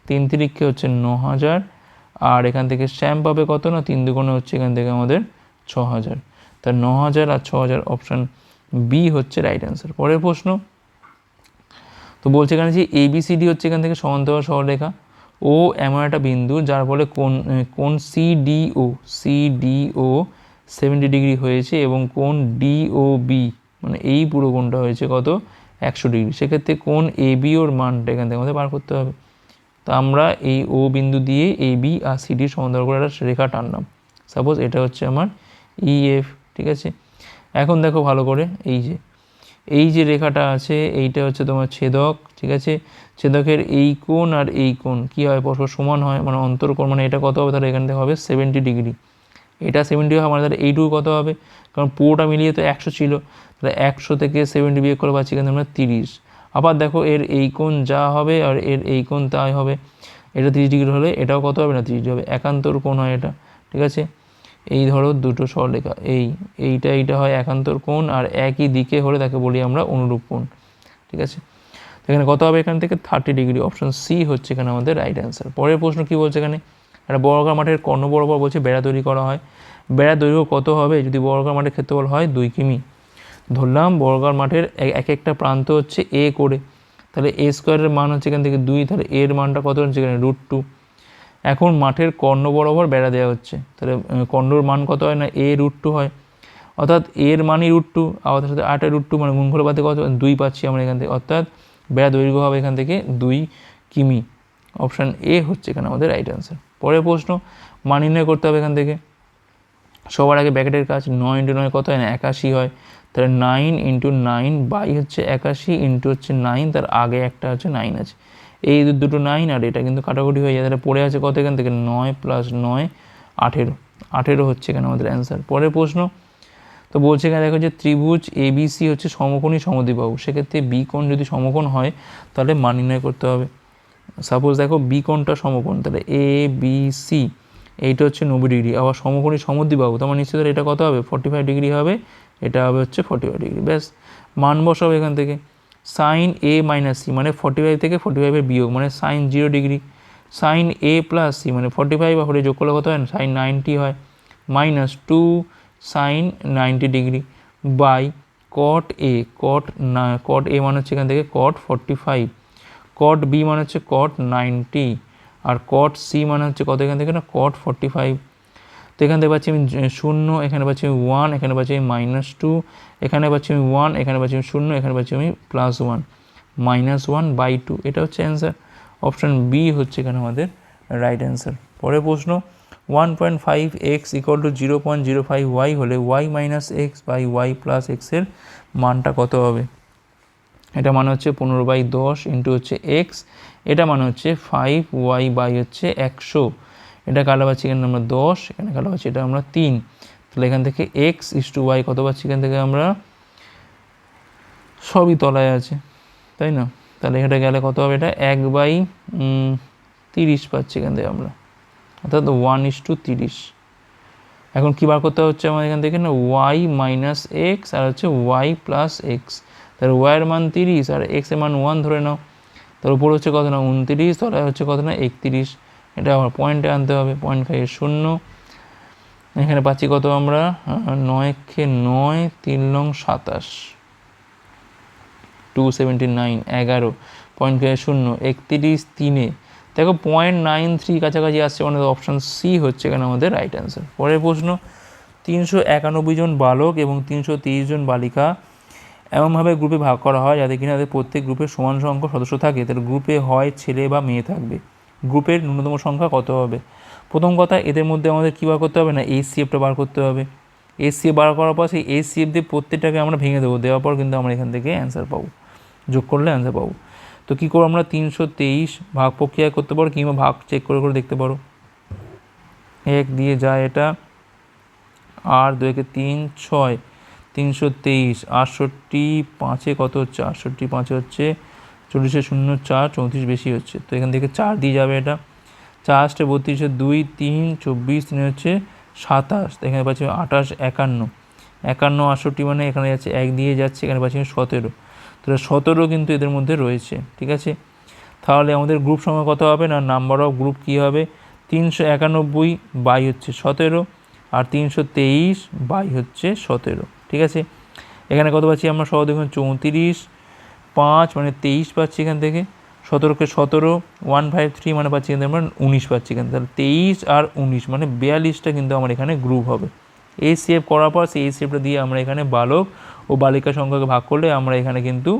3 তিরিক্ষে হচ্ছে 9,000, আর এখান থেকে শ্যাম পাবে কত না 3 দুগুণে হচ্ছে এখান থেকে আমাদের 6,000। তার 9,000 আর 6,000, অপশান বি হচ্ছে রাইট অ্যান্সার। পরের প্রশ্ন, তো বলছে এখানে যে ABCD হচ্ছে এখান থেকে সমান্তরাল সরলরেখা, ও এমন একটা বিন্দু যার ফলে কোণ CDO 70 ডিগ্রি হয়েছে এবং কোণ DOB মানে এই পুরো কোণটা হয়েছে কত 100 ডিগ্রি। সেক্ষেত্রে কোণ ABOর মানটা এখান থেকে আমাদের বার করতে হবে। তো আমরা এই ও বিন্দু দিয়ে AB আর CD সমান্তরাল করে একটা রেখা টানলাম, সাপোজ এটা হচ্ছে আমার EF, ঠিক আছে। এখন দেখো ভালো করে, এই যে রেখাটা আছে এইটা হচ্ছে তোমার ছেদক, ঠিক আছে। ছেদকের এই কোণ আর এই কোণ কী হয় পরস্পর সমান হয়, মানে অন্তরকোণ, মানে এটা কত হবে তাহলে এখান থেকে হবে 70 ডিগ্রি। এটা 70 হয় মানে তাহলে এইটুকু কত হবে, কারণ পুরোটা মিলিয়ে তো 100 ছিল, তাহলে 100 থেকে 70 বিয়োগ করে পাচ্ছি কিন্তু আমরা 30। আবার দেখো এর এই কোণ যা হবে আর এর এই কোণ তাই হবে, এটা 30 ডিগ্রি হলে এটাও কত হবে না 30 ডিগ্রি হবে, একান্তর কোণ হয় এটা, ঠিক আছে। এই ধরো দুটো সরলরেখা, এইটা হয় একান্তর কোণ, আর একই দিকে হলে তাকে বলি আমরা অনুরূপ কোণ, ঠিক আছে। এখানে কত হবে এখান থেকে 30 ডিগ্রি, অপশন সি হচ্ছে এখানে আমাদের রাইট অ্যান্সার। পরের প্রশ্ন কি বলছে এখানে, একটা বর্গাকার মাঠের কর্ণ বরাবর বলছে বেড়া তৈরি করা হয়, বেড়া দৈর্ঘ্য কত হবে, যদি বর্গাকার মাঠের ক্ষেত্রফল হয় 2 কিমি, ধরলাম বর্গাকার মাঠের এক একটা প্রান্ত হচ্ছে এ করে, তাহলে এ স্কোয়ারের মান হচ্ছে এখান থেকে 2, তাহলে এর মানটা কত হচ্ছে এখানে √2। এখন মাঠের কর্ণ বরাবর বেড়া দেওয়া হচ্ছে, তাহলে কর্ণর মান কত হয় না এ √2 হয়, অর্থাৎ এর মানই √2, আবার তার সাথে 8 √2 মানে গুণ করে পাতে কত 2 পাচ্ছি আমরা এখান থেকে, অর্থাৎ বেড়া দৈর্ঘ্য হবে এখান থেকে 2 কিমি, অপশান এ হচ্ছে এখানে আমাদের রাইট অ্যান্সার। পরের প্রশ্ন মান নির্ণয় করতে হবে এখান থেকে, সবার আগে ব্র্যাকেটের কাজ, 9 × 9 কত হয় না 81 হয়, তাহলে 9 × 9 বাই হচ্ছে 81 ইন্টু হচ্ছে 9, তার আগে একটা হচ্ছে 9 আছে, এই দুটো 9 আর এটা কিন্তু কাটাকুটি হয়ে যায়, তাহলে পড়ে আছে কত এখান থেকে 9 + 9 18 হচ্ছে এখানে আমাদের অ্যান্সার। পরের প্রশ্ন তো বলছে এখানে দেখো যে ত্রিভুজ ABC হচ্ছে সমকোণী সমদ্বিবাহু, সেক্ষেত্রে বি কোণ যদি সমকোণ হয় তাহলে মান নির্ণয় করতে হবে। সাপোজ দেখো বি কোণটা সমকোণ, তাহলে ABC এইটা হচ্ছে 90 ডিগ্রি, আবার সমকোণী সমদ্বিবাহু তোমার নিশ্চিত এটা কত হবে 45 ডিগ্রি হবে, এটা হবে হচ্ছে 45 ডিগ্রি, ব্যাস মান বসাবে এখান থেকে। সাইন A - C মানে 45 থেকে 45-এর বিয়োগ মানে sine 0 degree, sine A + C মানে 45 বা 40 যোগ করলে কত হয় সাইন 90 হয়, -2 sine 90 degree by cot A, cot A মানে হচ্ছে এখান থেকে কট 45, কট B মানে হচ্ছে কট 90, আর কট C মানে হচ্ছে কত এখান থেকে না কট 45। তো এখান থেকে পাচ্ছি আমি 0, এখানে পাচ্ছি আমি 1, এখানে পাচ্ছি আমি -2, এখানে পাচ্ছি আমি 1, এখানে পাচ্ছি আমি 0, এখানে পাচ্ছি আমি +1, -1/2, এটা হচ্ছে অ্যান্সার, অপশান বি হচ্ছে এখানে আমাদের রাইট অ্যান্সার। পরের প্রশ্ন 1.5x = 0.05y হলে y - x/y + x এর মানটা কত হবে, এটা মানে হচ্ছে 15/10 ইন্টু হচ্ছে x, এটা মানে হচ্ছে 5y হচ্ছে 100, এটা কাটা পাচ্ছি এখানে আমরা 10, এখানে কাটা পাচ্ছি এটা আমরা 3, তাহলে এখান থেকে x/y কত পাচ্ছি এখান থেকে আমরা, সবই তলায় আছে তাই না, তাহলে এটা গেলে কত হবে, এটা 1/30 পাচ্ছি এখান থেকে আমরা, অর্থাৎ 1:30। এখন কী বার করতে হচ্ছে আমাদের এখান থেকে না y - x আর হচ্ছে y + x, তাহলে y এর মান 30 আর x এর মান 1 ধরে নাও, তার উপর হচ্ছে কত না 29, তলায় হচ্ছে কত না 31, এটা আমার পয়েন্টে আনতে হবে, পয়েন্ট 5 0, এখানে পাচ্ছি কত আমরা 9 × 9 3 × 27, 279, 11, পয়েন্ট 0, 31 3-এ দেখো 0.93 কাছাকাছি আসছে, মানে অপশান সি হচ্ছে এখানে আমাদের রাইট অ্যান্সার। পরের প্রশ্ন 391 জন বালক এবং 330 জন বালিকা এমনভাবে গ্রুপে ভাগ করা হয় যাতে কিনা তাদের প্রত্যেক গ্রুপের সমান সংখ্যক সদস্য থাকে, তাহলে গ্রুপে হয় ছেলে বা মেয়ে থাকবে, গ্রুপের ন্যূনতম সংখ্যা কত হবে। প্রথম কথা এদের মধ্যে আমাদের কী বার করতে হবে না HCFটা বার করতে হবে, HCF বার করার পর সেই HCF দিয়ে প্রত্যেকটাকে আমরা ভেঙে দেবো, দেওয়ার পর কিন্তু আমরা এখান থেকে অ্যান্সার পাবো, যোগ করলে অ্যান্সার পাবো। তো কী করবো আমরা 323 ভাগ প্রক্রিয়া করতে পারো, কিংবা ভাগ চেক করে করে দেখতে পারো, 1 দিয়ে যায় এটা, আর 2 × 3 6, 323, 68 5-এ কত হচ্ছে 68 5-এ হচ্ছে 40 0 4 34 বেশি হচ্ছে, তো এখান থেকে 4 দিয়ে যাবে এটা, 4 × 32 2 3 24 3 হচ্ছে 27, এখানে পাচ্ছি 28 51 51 68 মানে এখানে যাচ্ছে 1 দিয়ে যাচ্ছে, এখানে পাচ্ছি 17, তাহলে 17 কিন্তু এদের মধ্যে রয়েছে, ঠিক আছে। তাহলে আমাদের গ্রুপ সংখ্যা কত হবে না নাম্বার অফ গ্রুপ কী হবে 391 বাই হচ্ছে 17 আর 323 বাই হচ্ছে 17, ঠিক আছে। এখানে কত পাচ্ছি আমরা সহ দেখুন 34 5 মানে 23 পাচ্ছি এখান থেকে, 17কে 17 153 মানে পাচ্ছি এখান থেকে আমরা 19 পাচ্ছি এখান থেকে, তাহলে 23 আর 19 মানে 42টা কিন্তু আমার এখানে গ্রুপ হবে। এই সেভ করার পর সেই সেভটা দিয়ে আমরা এখানে বালক ও বালিকা সংখ্যাকে ভাগ করলে আমরা এখানে কিন্তু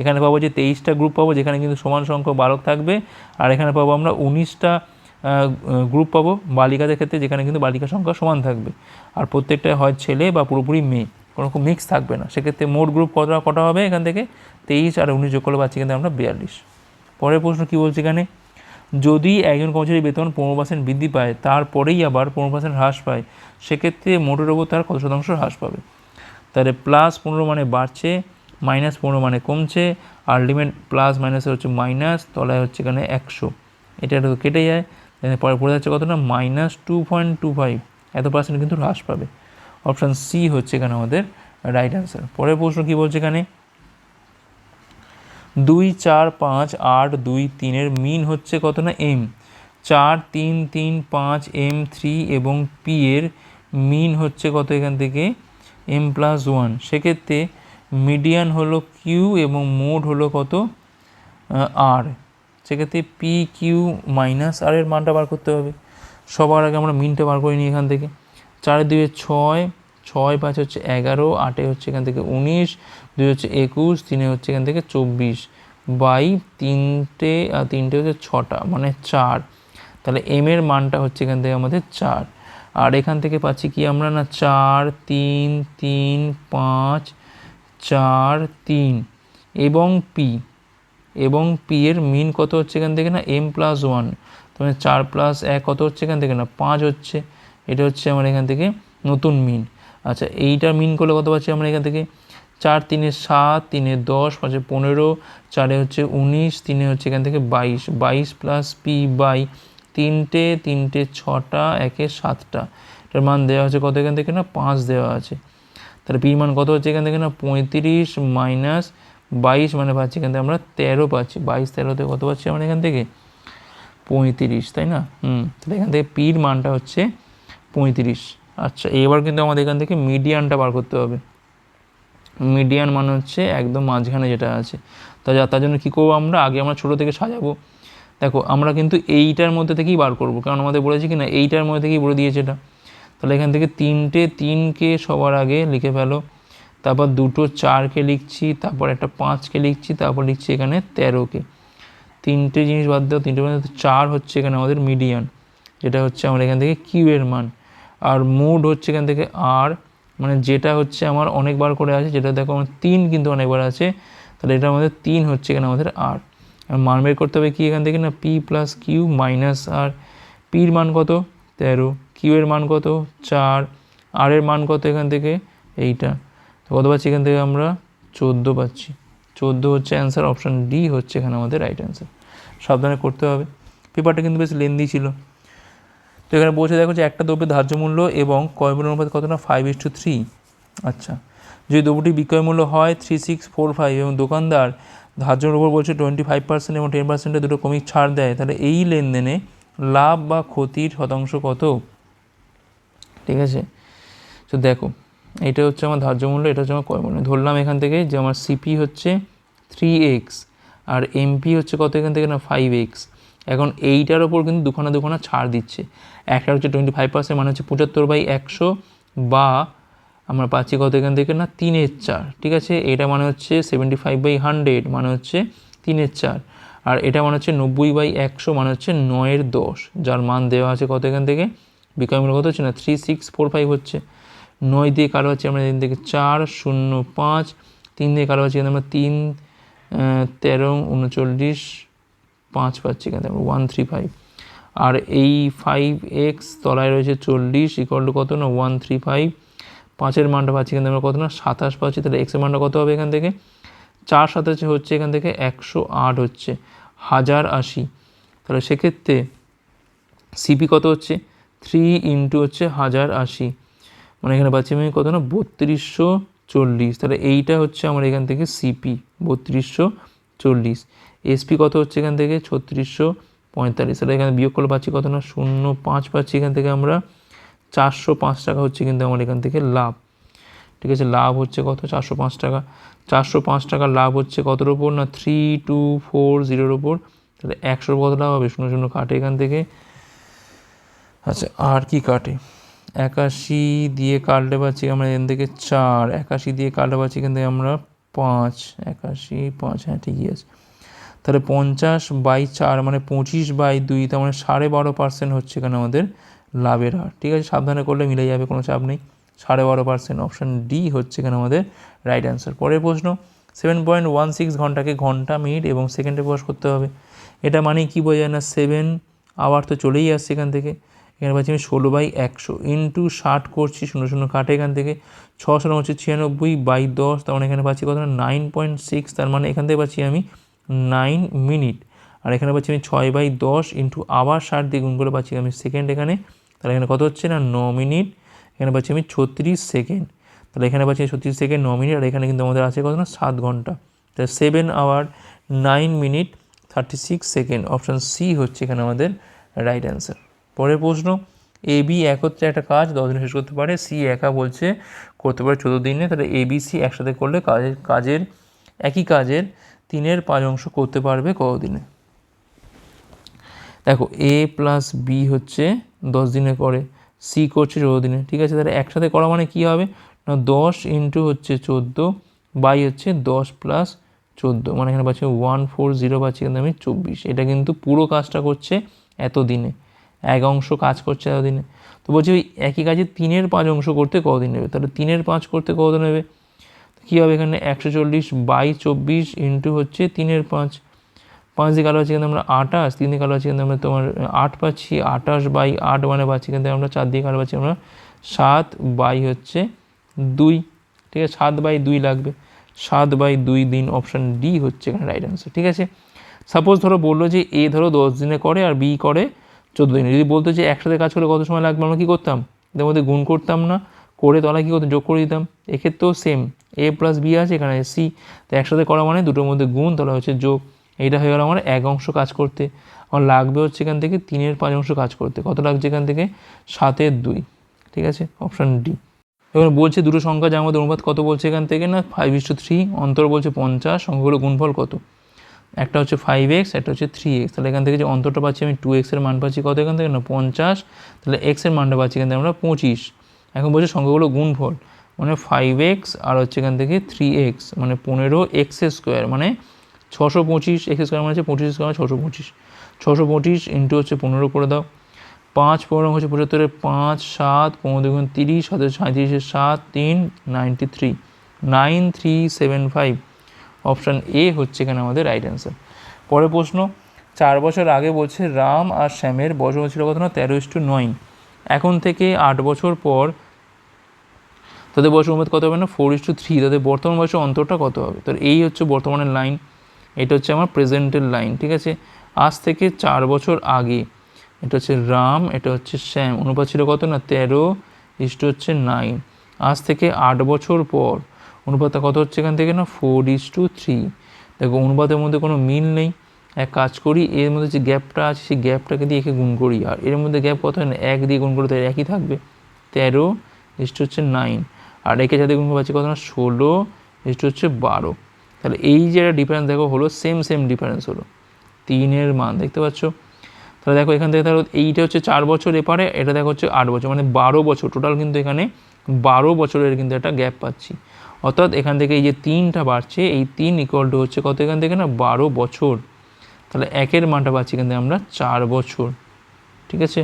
এখানে পাবো যে 23টা গ্রুপ পাবো, যেখানে কিন্তু সমান সংখ্যক বালক থাকবে, আর এখানে পাবো আমরা 19টা গ্রুপ পাবো বালিকাদের ক্ষেত্রে, যেখানে কিন্তু বালিকা সংখ্যা সমান থাকবে, আর প্রত্যেকটা হয় ছেলে বা পুরোপুরি মেয়ে, কোনো রকম মিক্স থাকবে না, সেক্ষেত্রে মোট গ্রুপ কটা হবে এখান থেকে 23 আর 19 যোগ করলে পাচ্ছি কিন্তু আমরা 42। পরের প্রশ্ন কী বলছি এখানে যদি একজন কর্মচারীর বেতন 15% বৃদ্ধি পায় তারপরেই আবার 15% হ্রাস পায়, সেক্ষেত্রে মোটের ওপর তার কত শতাংশ হ্রাস পাবে? তাহলে +15 মানে বাড়ছে, -15 মানে কমছে, আলটিমেট প্লাস মাইনাসের হচ্ছে মাইনাস, তলায় হচ্ছে এখানে 100, এটা তো কেটে যায়, পরে পড়ে যাচ্ছে কতটা -2.25, এত পার্সেন্ট কিন্তু হ্রাস পাবে। অপশান সি হচ্ছে এখানে আমাদের রাইট অ্যান্সার। পরের প্রশ্ন কী বলছে এখানে, 2, 4, 5, 8, 2, 3 এর মিন হচ্ছে কত না এম, 4, 3, 3, 5, M3 এবং পি এর মিন হচ্ছে কত এখান থেকে M+1, সেক্ষেত্রে মিডিয়ান হলো কিউ এবং মোড হলো কত আর, সেক্ষেত্রে PQ - R এর মানটা বার করতে হবে। সবার আগে আমরা মিনটা বার করে নিই এখান থেকে, 4 2 6, 6 5 হচ্ছে 11, 8 হচ্ছে এখান থেকে 19, 2 হচ্ছে 21, 3 হচ্ছে এখান থেকে 24, বাই 3টে আর 3টে হচ্ছে 6টা মানে 4, তাহলে এম এর মানটা হচ্ছে এখান থেকে আমাদের 4, আর এখান থেকে পাচ্ছি কি আমরা না 4 3 3 5 4 3 এবং পি এর মিন কত হচ্ছে এখান থেকে না M+1, তাহলে 4 + 1 কত হচ্ছে এখান থেকে না 5 হচ্ছে, এটা হচ্ছে আমার এখান থেকে নতুন মিন। আচ্ছা এইটার মিন করলে কত পাচ্ছি আমরা এখান থেকে 4 3 7, 3 10, 5 15, 4 হচ্ছে 19, 3 হচ্ছে এখান থেকে 22, 22 + পি বাই 3টে 6টা 1 7টা, এটার মান দেওয়া হচ্ছে কত এখান থেকে না 5 দেওয়া আছে। তাহলে পির মান কত হচ্ছে এখান থেকে না 35 - 22 মানে পাচ্ছি এখান থেকে আমরা 13 পাচ্ছি, 22 13তে কত পাচ্ছি আমরা এখান থেকে 35, তাই না? তাহলে এখান থেকে পির মানটা হচ্ছে 35। আচ্ছা এবার কিন্তু আমাদের এখান থেকে মিডিয়ানটা বার করতে হবে। মিডিয়ান মানে হচ্ছে একদম মাঝখানে যেটা আছে, তার জন্য কী করবো আমরা, আগে আমরা ছোটো থেকে সাজাবো। দেখো আমরা কিন্তু এইটার মধ্যে থেকেই বার করবো, কারণ আমাদের বলেছি কি না এইটার মধ্যে থেকেই বলে দিয়েছে এটা। তাহলে এখান থেকে 3কে সবার আগে লিখে ফেলো, তারপর 2টো 4কে লিখছি, তারপর একটা 5কে লিখছি, তারপর লিখছি এখানে 13কে। 3টে জিনিস বাদ দাও, 3টে মধ্যে 4 হচ্ছে এখানে আমাদের মিডিয়ান, যেটা হচ্ছে আমার এখান থেকে কিউ এর মান, আর মোড হচ্ছে এখান থেকে আর, মানে যেটা হচ্ছে আমার অনেকবার করে আছে, যেটা দেখো আমার 3 কিন্তু অনেকবার আছে, তাহলে এটা আমাদের 3 হচ্ছে এখানে আমাদের আর মান বের করতে হবে কি এখান থেকে না P+Q - আর, পির মান কত 13, কিউ এর মান কত 4, আর এর মান কত এখান থেকে এইটা, তো কত পাচ্ছি এখান থেকে আমরা 14 পাচ্ছি, 14 হচ্ছে অ্যান্সার, অপশান ডি হচ্ছে এখানে আমাদের রাইট অ্যান্সার। সাবধানে করতে হবে, পেপারটা কিন্তু বেশ লেন্দি ছিল। তো এখানে বলছে দেখো যে একটা দ্রব্যের ধার্য মূল্য এবং ক্রয় মূল্য অনুপাত কত না 5:3। আচ্ছা যদি দ্রব্যটি বিক্রয় মূল্য হয় 3645 এবং দোকানদার ধার্যের উপর বলছে 25% এবং 10% দুটো কমিক ছাড় দেয়, তাহলে এই লেনদেনে লাভ বা ক্ষতির শতাংশ কত? ঠিক আছে, তো দেখো এটা হচ্ছে আমার ধার্য মূল্য, এটা হচ্ছে আমার ক্রয় মূল্য। ধরলাম এখান থেকে যে আমার সিপি হচ্ছে 3x আর এমপি হচ্ছে কত এখান থেকে না 5x। এখন এইটার ওপর কিন্তু দুখানা ছাড় দিচ্ছে, একটা হচ্ছে 25% মানে হচ্ছে 75/100, বা আমরা পাচ্ছি কত এখান থেকে না 3/4, ঠিক আছে। এটা মানে হচ্ছে 75/100 মানে হচ্ছে 3/4, আর এটা মানে হচ্ছে 90/100 মানে হচ্ছে 9/10, যার মান দেওয়া আছে কত এখান থেকে বিক্রয় মূল্য কত হচ্ছে না 3645 হচ্ছে। 9 দিয়ে কালো হচ্ছে আমরা এখান থেকে 4 0 5, 3 দিয়ে কালো হচ্ছে এখানে আমরা 3 13 39 5 পাচ্ছি এখানে আমরা 135, আর এই 5x তলায় রয়েছে 40 = কত না 135, 5-এর মানটা পাচ্ছি এখান থেকে আমরা কত না 27 পাচ্ছি, তাহলে x এর মানটা কত হবে এখান থেকে 4 27 হচ্ছে এখান থেকে 108 হচ্ছে 1080, তাহলে সেক্ষেত্রে সিপি কত হচ্ছে 3 × হচ্ছে 1080, মানে এখানে পাচ্ছি আমি কত না 3240, তাহলে এইটা হচ্ছে আমার এখান থেকে সিপি 3240। এসপি কত হচ্ছে এখান থেকে 3645, তাহলে এখানে বিয়োগ করলে পাচ্ছি কত না 05 পাচ্ছি এখান থেকে আমরা 405 টাকা হচ্ছে কিন্তু আমার এখান থেকে লাভ, ঠিক আছে। লাভ হচ্ছে কত 405 টাকা, 405 টাকা লাভ হচ্ছে কতর ওপর না 3240 ওপর, তাহলে 100 কত লাভ হবে 0 0 কাটে এখান থেকে। আচ্ছা আর কি কাটে 81 দিয়ে কাটলে পাচ্ছি আমরা এখান থেকে 4, 81 দিয়ে কাটলে পাচ্ছি এখান থেকে আমরা 5, 81 5, হ্যাঁ ঠিকই আছে। তাহলে 50/4 মানে 25/2, তার মানে 12.5% হচ্ছে এখানে আমাদের লাভের হার, ঠিক আছে। সাবধানে করলে মিলে যাবে, কোনো চাপ নেই। 12.5%, অপশান ডি হচ্ছে এখানে আমাদের রাইট অ্যান্সার। পরের প্রশ্ন 7.16 ঘন্টাকে ঘন্টা মিনিট এবং সেকেন্ডে প্রকাশ করতে হবে। এটা মানে কি বোঝায় না 7 আওয়ার তো চলেই আসছে এখান থেকে, এখানে পাচ্ছি আমি 16/100 ইন্টু 60 করছি, 0 0 কাটে এখান থেকে, 6 শূন্য হচ্ছে 96/10, তার মানে এখানে পাচ্ছি কত না 9.6, তার মানে এখান থেকে পাচ্ছি আমি 9 মিনিট। আর এখানে পাচ্ছি আমি 6/10 ইন্টু আবার 60 দিয়ে গুণ করে পাচ্ছি আমি সেকেন্ড এখানে, তাহলে এখানে কত হচ্ছে না 9 মিনিট, এখানে পাচ্ছি আমি 36 সেকেন্ড, তাহলে এখানে পাচ্ছি 36 সেকেন্ড 9 মিনিট, আর এখানে কিন্তু আমাদের আছে কত না 7 ঘন্টা, তাহলে 7 hour 9 minute 36 second, option C হচ্ছে এখানে আমাদের রাইট অ্যান্সার। পরের প্রশ্ন, এ বি একত্রে একটা কাজ 10 দিনে শেষ করতে পারে, সি একা বলছে করতে পারে 14 দিনে, তাহলে এ বি সি একসাথে করলে একই কাজের 3/5 করতে পারবে কত দিনে? দেখো এ প্লাস বি হচ্ছে 10 দিনে করে, সি করছে 14 দিনে, ঠিক আছে। তাহলে একসাথে করা মানে কী হবে না 10 ইন্টু হচ্ছে 14 বাই হচ্ছে 10 প্লাস 14, মানে এখানে পাচ্ছি 140 পাচ্ছি কিন্তু আমি 24, এটা কিন্তু পুরো কাজটা করছে এত দিনে, এক অংশ কাজ করছে এত দিনে। তো বলছি ওই একই কাজে 3/5 করতে কতদিন নেবে, তাহলে 3/5 করতে কত নেবে, কী হবে এখানে 140/24 ইন্টু হচ্ছে 3/5, 5 দিয়ে কালো পাচ্ছি কিন্তু আমরা 28, 3 দিয়ে কালো পাচ্ছি কিন্তু আমরা তোমার 8 পাচ্ছি, 28/8 মানে পাচ্ছি কিন্তু আমরা 4 দিয়ে কালো পাচ্ছি আমরা 7/2, ঠিক আছে 7/2 লাগবে, 7/2 দিন, অপশান ডি হচ্ছে এখানে রাইট অ্যান্সার, ঠিক আছে। সাপোজ ধরো বললো যে এ ধরো 10 দিনে করে আর বি করে 14 দিনে, যদি বলতো যে একসাথে কাজ করে কত সময় লাগবে, আমরা কী করতাম, এদের মধ্যে গুণ করতাম না, করে তলায় কী করতাম যোগ করে দিতাম, এক্ষেত্রেও সেম, এ প্লাস বি আছে এখানে সি, তো একসাথে করা মানে দুটোর মধ্যে গুণ, তাহলে হচ্ছে যোগ, এইটা হয়ে গেল আমার এক অংশ কাজ করতে, আমার লাগবে হচ্ছে এখান থেকে 3/5 কাজ করতে, কত লাগছে এখান থেকে 7/2, ঠিক আছে অপশান ডি। এবার বলছে দুটো সংখ্যা যার মধ্যে অনুপাত কত বলছে এখান থেকে না 5:3, অন্তর বলছে 50, সংখ্যাগুলো গুণফল কত, একটা হচ্ছে 5x, একটা হচ্ছে 3x, তাহলে এখান থেকে যে অন্তরটা পাচ্ছি আমি 2x এর মান পাচ্ছি কত এখান থেকে না 50, তাহলে x এর মানটা পাচ্ছি এখান থেকে আমরা 25, এখন বলছে সংখ্যাগুলো গুণফল মানে 5x আর হচ্ছে এখান থেকে 3x মানে 15x² মানে 625, x² মানে হচ্ছে 25² 625, 625 ইন্টু হচ্ছে 15 করে দাও, 5 15 হচ্ছে 75, 5 7 15 × 30, 7 37, 7 3 93, 9375, অপশান এ হচ্ছে এখানে আমাদের রাইট অ্যান্সার। পরের প্রশ্ন, 4 বছর আগে বলছে রাম আর শ্যামের বয়স ছিল কত না 13:9, এখন থেকে 8 বছর পর তাদের বয়সের অনুপাত কত হবে না 4:3, তাদের বর্তমান বয়সের অন্তরটা কত হবে, তো এই হচ্ছে বর্তমানের লাইন, এটা হচ্ছে আমার প্রেজেন্টের লাইন, ঠিক আছে। আজ থেকে 4 বছর আগে এটা হচ্ছে রাম, এটা হচ্ছে শ্যাম, অনুপাত ছিল কত না 13:9, আজ থেকে 8 বছর পর অনুপাতটা কত হচ্ছে এখান থেকে না 4:3, দেখো অনুপাতের মধ্যে কোনো মিল নেই, এক কাজ করি এর মধ্যে যে গ্যাপটা আছে সেই গ্যাপটাকে দিয়ে একে গুণ করি, আর এর মধ্যে গ্যাপ কত হয় না 1 দিয়ে গুণ করে তো একই থাকবে 13:9, আর একে সাথে গুণ করে পাচ্ছি কত না 16:12, তাহলে এই যে একটা ডিফারেন্স দেখো হলো সেম ডিফারেন্স হলো 3-এর মান দেখতে পাচ্ছ। তাহলে দেখো এখান থেকে ধরো এইটা হচ্ছে 4 বছর এপারে, এটা দেখো হচ্ছে 8 বছর মানে 12 বছর টোটাল, কিন্তু এখানে 12 বছরের কিন্তু একটা গ্যাপ পাচ্ছি, অর্থাৎ এখান থেকে এই যে 3টা বাড়ছে এই 3 ইকুয়াল টু হচ্ছে কত এখান থেকে না 12 বছর, তাহলে একের মানটা পাচ্ছি এখান থেকে আমরা 4 বছর, ঠিক আছে।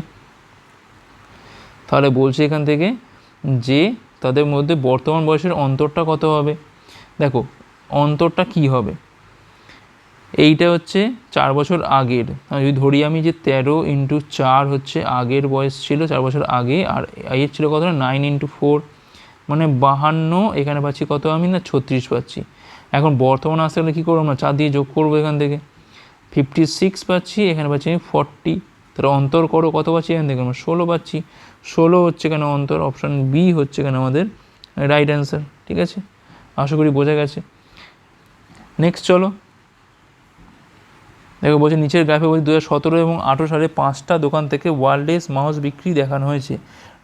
তাহলে বলছে এখান থেকে যে তাদের মধ্যে বর্তমান বয়সের অন্তরটা কত হবে, দেখো অন্তরটা কি হবে, এইটা হচ্ছে 4 বছর আগের, যদি ধরি আমি যে 13 × 4 হচ্ছে আগের বয়স ছিল 4 বছর আগে, আর এর ছিল কত না 9 × 4 মানে 52, এখানে পাচ্ছি কত আমি না 36 পাচ্ছি, এখন বর্তমান আসতে গেলে কী করবো আমরা 4 দিয়ে যোগ করবো, এখান থেকে 56 পাচ্ছি, এখানে পাচ্ছি আমি 40, তাহলে অন্তর করো কত পাচ্ছি এখান থেকে আমরা 16 পাচ্ছি, 16 হচ্ছে কেন অন্তর, অপশান বি হচ্ছে কেন আমাদের রাইট অ্যান্সার, ঠিক আছে। আশা করি বোঝা গেছে। নেক্সট চলো দেখো বলছে নিচের গ্রাফে বলছে 2017 এবং 2018 সালে 5টা দোকান থেকে ওয়্যারলেস মাউস বিক্রি দেখানো হয়েছে,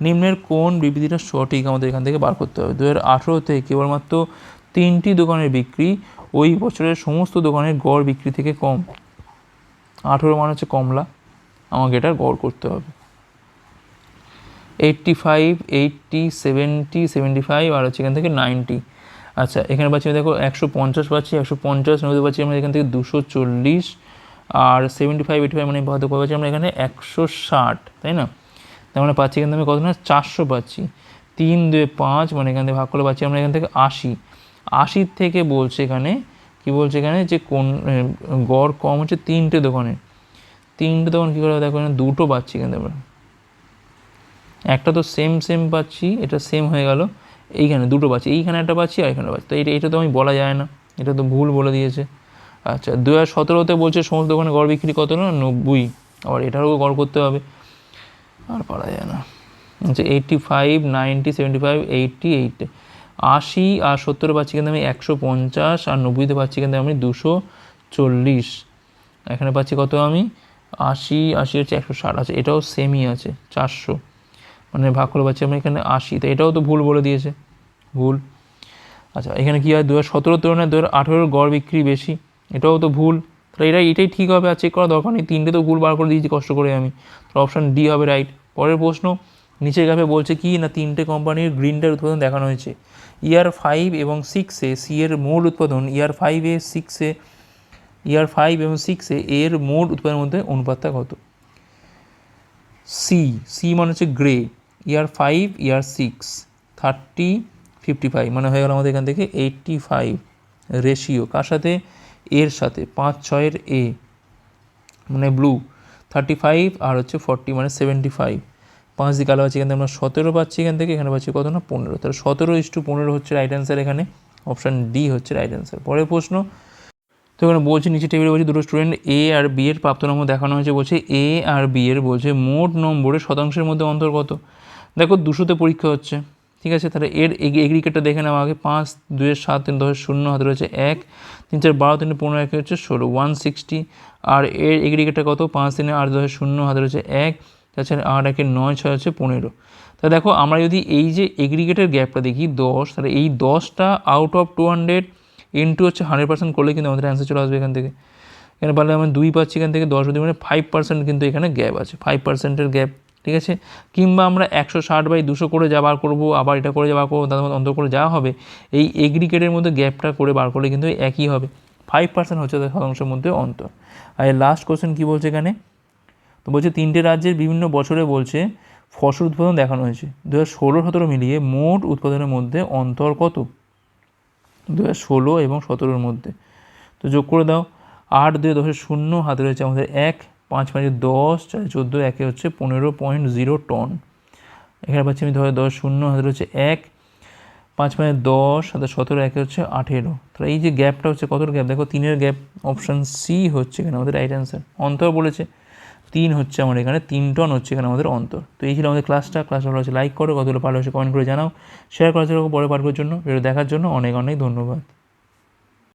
নিম্নের কোন বিবৃতিটা সঠিক আমাদের এখান থেকে বার করতে হবে। 2018 থেকে কেবলমাত্র 3টি দোকানের বিক্রি ওই বছরের সমস্ত দোকানের গড় বিক্রি থেকে কম, 18 মানে হচ্ছে কমলা, আমাকে এটার গড় করতে হবে 85 80 70 75 আর হচ্ছে এখান থেকে 90, আচ্ছা এখানে পাচ্ছি দেখো 150 পাচ্ছি, 150 মধ্যে পাচ্ছি আমরা এখান থেকে 240, আর 75 85 মানে কত পাচ্ছি আমরা এখানে 160, তাই না, তার মানে পাচ্ছি এখান থেকে কত না 400 পাচ্ছি, 3 2 5 মানে এখান থেকে ভাগ করলে পাচ্ছি আমরা এখান থেকে 80, 80 থেকে বলছে এখানে কী বলছে এখানে যে কোন গড় কম হচ্ছে 3টে দোকানে। 3টে দোকান কী করে দেখো এখানে 2টো পাচ্ছি কিন্তু আমরা, একটা তো সেম পাচ্ছি, এটা সেম হয়ে গেল, এইখানে 2টো পাচ্ছি, এইখানে একটা পাচ্ছি আর এখানে পাচ্ছি, তো এটা তো আমি বলা যায় না, এটা তো ভুল বলে দিয়েছে। আচ্ছা 2017-তে বলছে সমস্ত দোকানে গড় বিক্রি কত না 90, আবার এটারও গড় করতে হবে, আর পারা যায় না। আচ্ছা 85, 90, 75, 80, 80, 80 আর 70 পাচ্ছি কিন্তু আমি 150, আর 90তে পাচ্ছি কিন্তু আমি 240, এখানে পাচ্ছি কত আমি 80, 80 হচ্ছে 160, আছে এটাও সেমই আছে 400, মানে ভাগ করে পাচ্ছি আমরা এখানে 80, তো এটাও তো ভুল বলে দিয়েছে, ভুল। আচ্ছা এখানে কী হয় 2017 তুলনায় 2018 গড় বিক্রি বেশি, এটাও তো ভুল, তাহলে এটাই ঠিক হবে, আর চেক করা দরকার নেই, 3টে তো ভুল বার করে দিয়েছি কষ্ট করে আমি, তো অপশান ডি হবে রাইট। পরের প্রশ্ন, নিচের গ্রাফে বলছে কি না 3টে কোম্পানির গ্রিনটার উৎপাদন দেখানো হয়েছে, ইয়ার 5 এবং 6-এ সি এর মোট উৎপাদন ইয়ার 5 এবং 6-এ এর মোট উৎপাদনের মধ্যে অনুপাতটা কত? সি মানে হচ্ছে গ্রে, ইয়ার 5 ইয়ার 6 30, 55, মানে হয়ে গেল আমাদের এখান থেকে 85 রেশিও কার সাথে, এর সাথে 5-6-এর এ মানে ব্লু, 35 আর হচ্ছে 40 মানে 75, 5 দিকে আলো আছে, এখান থেকে আমরা 17 পাচ্ছি, এখান থেকে এখানে পাচ্ছি কত না 15, তাহলে 17:15 হচ্ছে রাইট অ্যান্সার, এখানে অপশান ডি হচ্ছে রাইট অ্যান্সার। পরের প্রশ্ন, তো এখানে বলছে নিচে টেবিলে বলছে দুটো স্টুডেন্ট এ আর বি এর প্রাপ্ত নম্বর দেখানো হয়েছে, বলছে এ আর বি এর বলছে মোট নম্বরের শতাংশের মধ্যে অন্তর কত? দেখো 200তে পরীক্ষা হচ্ছে, ঠিক আছে, তাহলে এর এগ্রিগেটটা দেখে নেওয়া আগে, 5, 2, 7, 3, 10, 0 হাতে রয়েছে 1, 3, 4, 12, 3, 15, 1 হচ্ছে 16, 160, আর এর এগ্রিগেটটা কত 5, 3, 8, 10, 0 হাতে রয়েছে 1, তাছাড়া 8, 1, 9, 6 হচ্ছে 15। তা দেখো আমরা যদি এই যে এগ্রিগেটের গ্যাপটা দেখি 10, তাহলে এই 10টা আউট অফ 200 ইন্টু হচ্ছে 100% করলে কিন্তু আমাদের অ্যান্সার চলে আসবে এখান থেকে। এখানে পারলে আমরা 2 পাচ্ছি, এখান থেকে 10 মানে 5% কিন্তু এখানে গ্যাপ আছে, 5%-এর গ্যাপ, ঠিক আছে। কিংবা আমরা 160/200 করে যা বার করবো, আবার এটা করে যা বার করবো, তার মধ্যে অন্তর করে যা হবে, এই এগ্রিগেটের মধ্যে গ্যাপটা করে বার করলে কিন্তু একই হবে, 5% হচ্ছে তাদের শতাংশের মধ্যে অন্তর। আর লাস্ট কোশ্চেন কী বলছে এখানে, তো বলছে 3টে রাজ্যের বিভিন্ন বছরে বলছে ফসল উৎপাদন দেখানো হয়েছে, 2016-17 মিলিয়ে মোট উৎপাদনের মধ্যে অন্তর কত? 2016 এবং 17-এর মধ্যে, তো যোগ করে দাও, 8, 2, 10, 0 হাতে রয়েছে আমাদের 1, 5, 5, 10, 4, 14, 1 হচ্ছে 15.0 টন, এখানে পাচ্ছি আমি 10, 0 হাতে রয়েছে 1, 5, 5, 10, 7, 17, 1 হচ্ছে 18, তাহলে এই যে গ্যাপটা হচ্ছে কত গ্যাপ দেখো 3-এর গ্যাপ, অপশান সি হচ্ছে এখানে আমাদের রাইট অ্যান্সার। অন্তর বলেছে 3 হচ্ছে আমার এখানে 3 টন হচ্ছে এখানে আমাদের অন্তর। তো এই ছিল আমাদের ক্লাসটা ভালো হচ্ছে লাইক করো, কতগুলো ভালো হচ্ছে কমেন্ট করে জানাও, শেয়ার করার জন্য পরে পাঠের জন্য, ভিডিও দেখার জন্য অনেক অনেক ধন্যবাদ।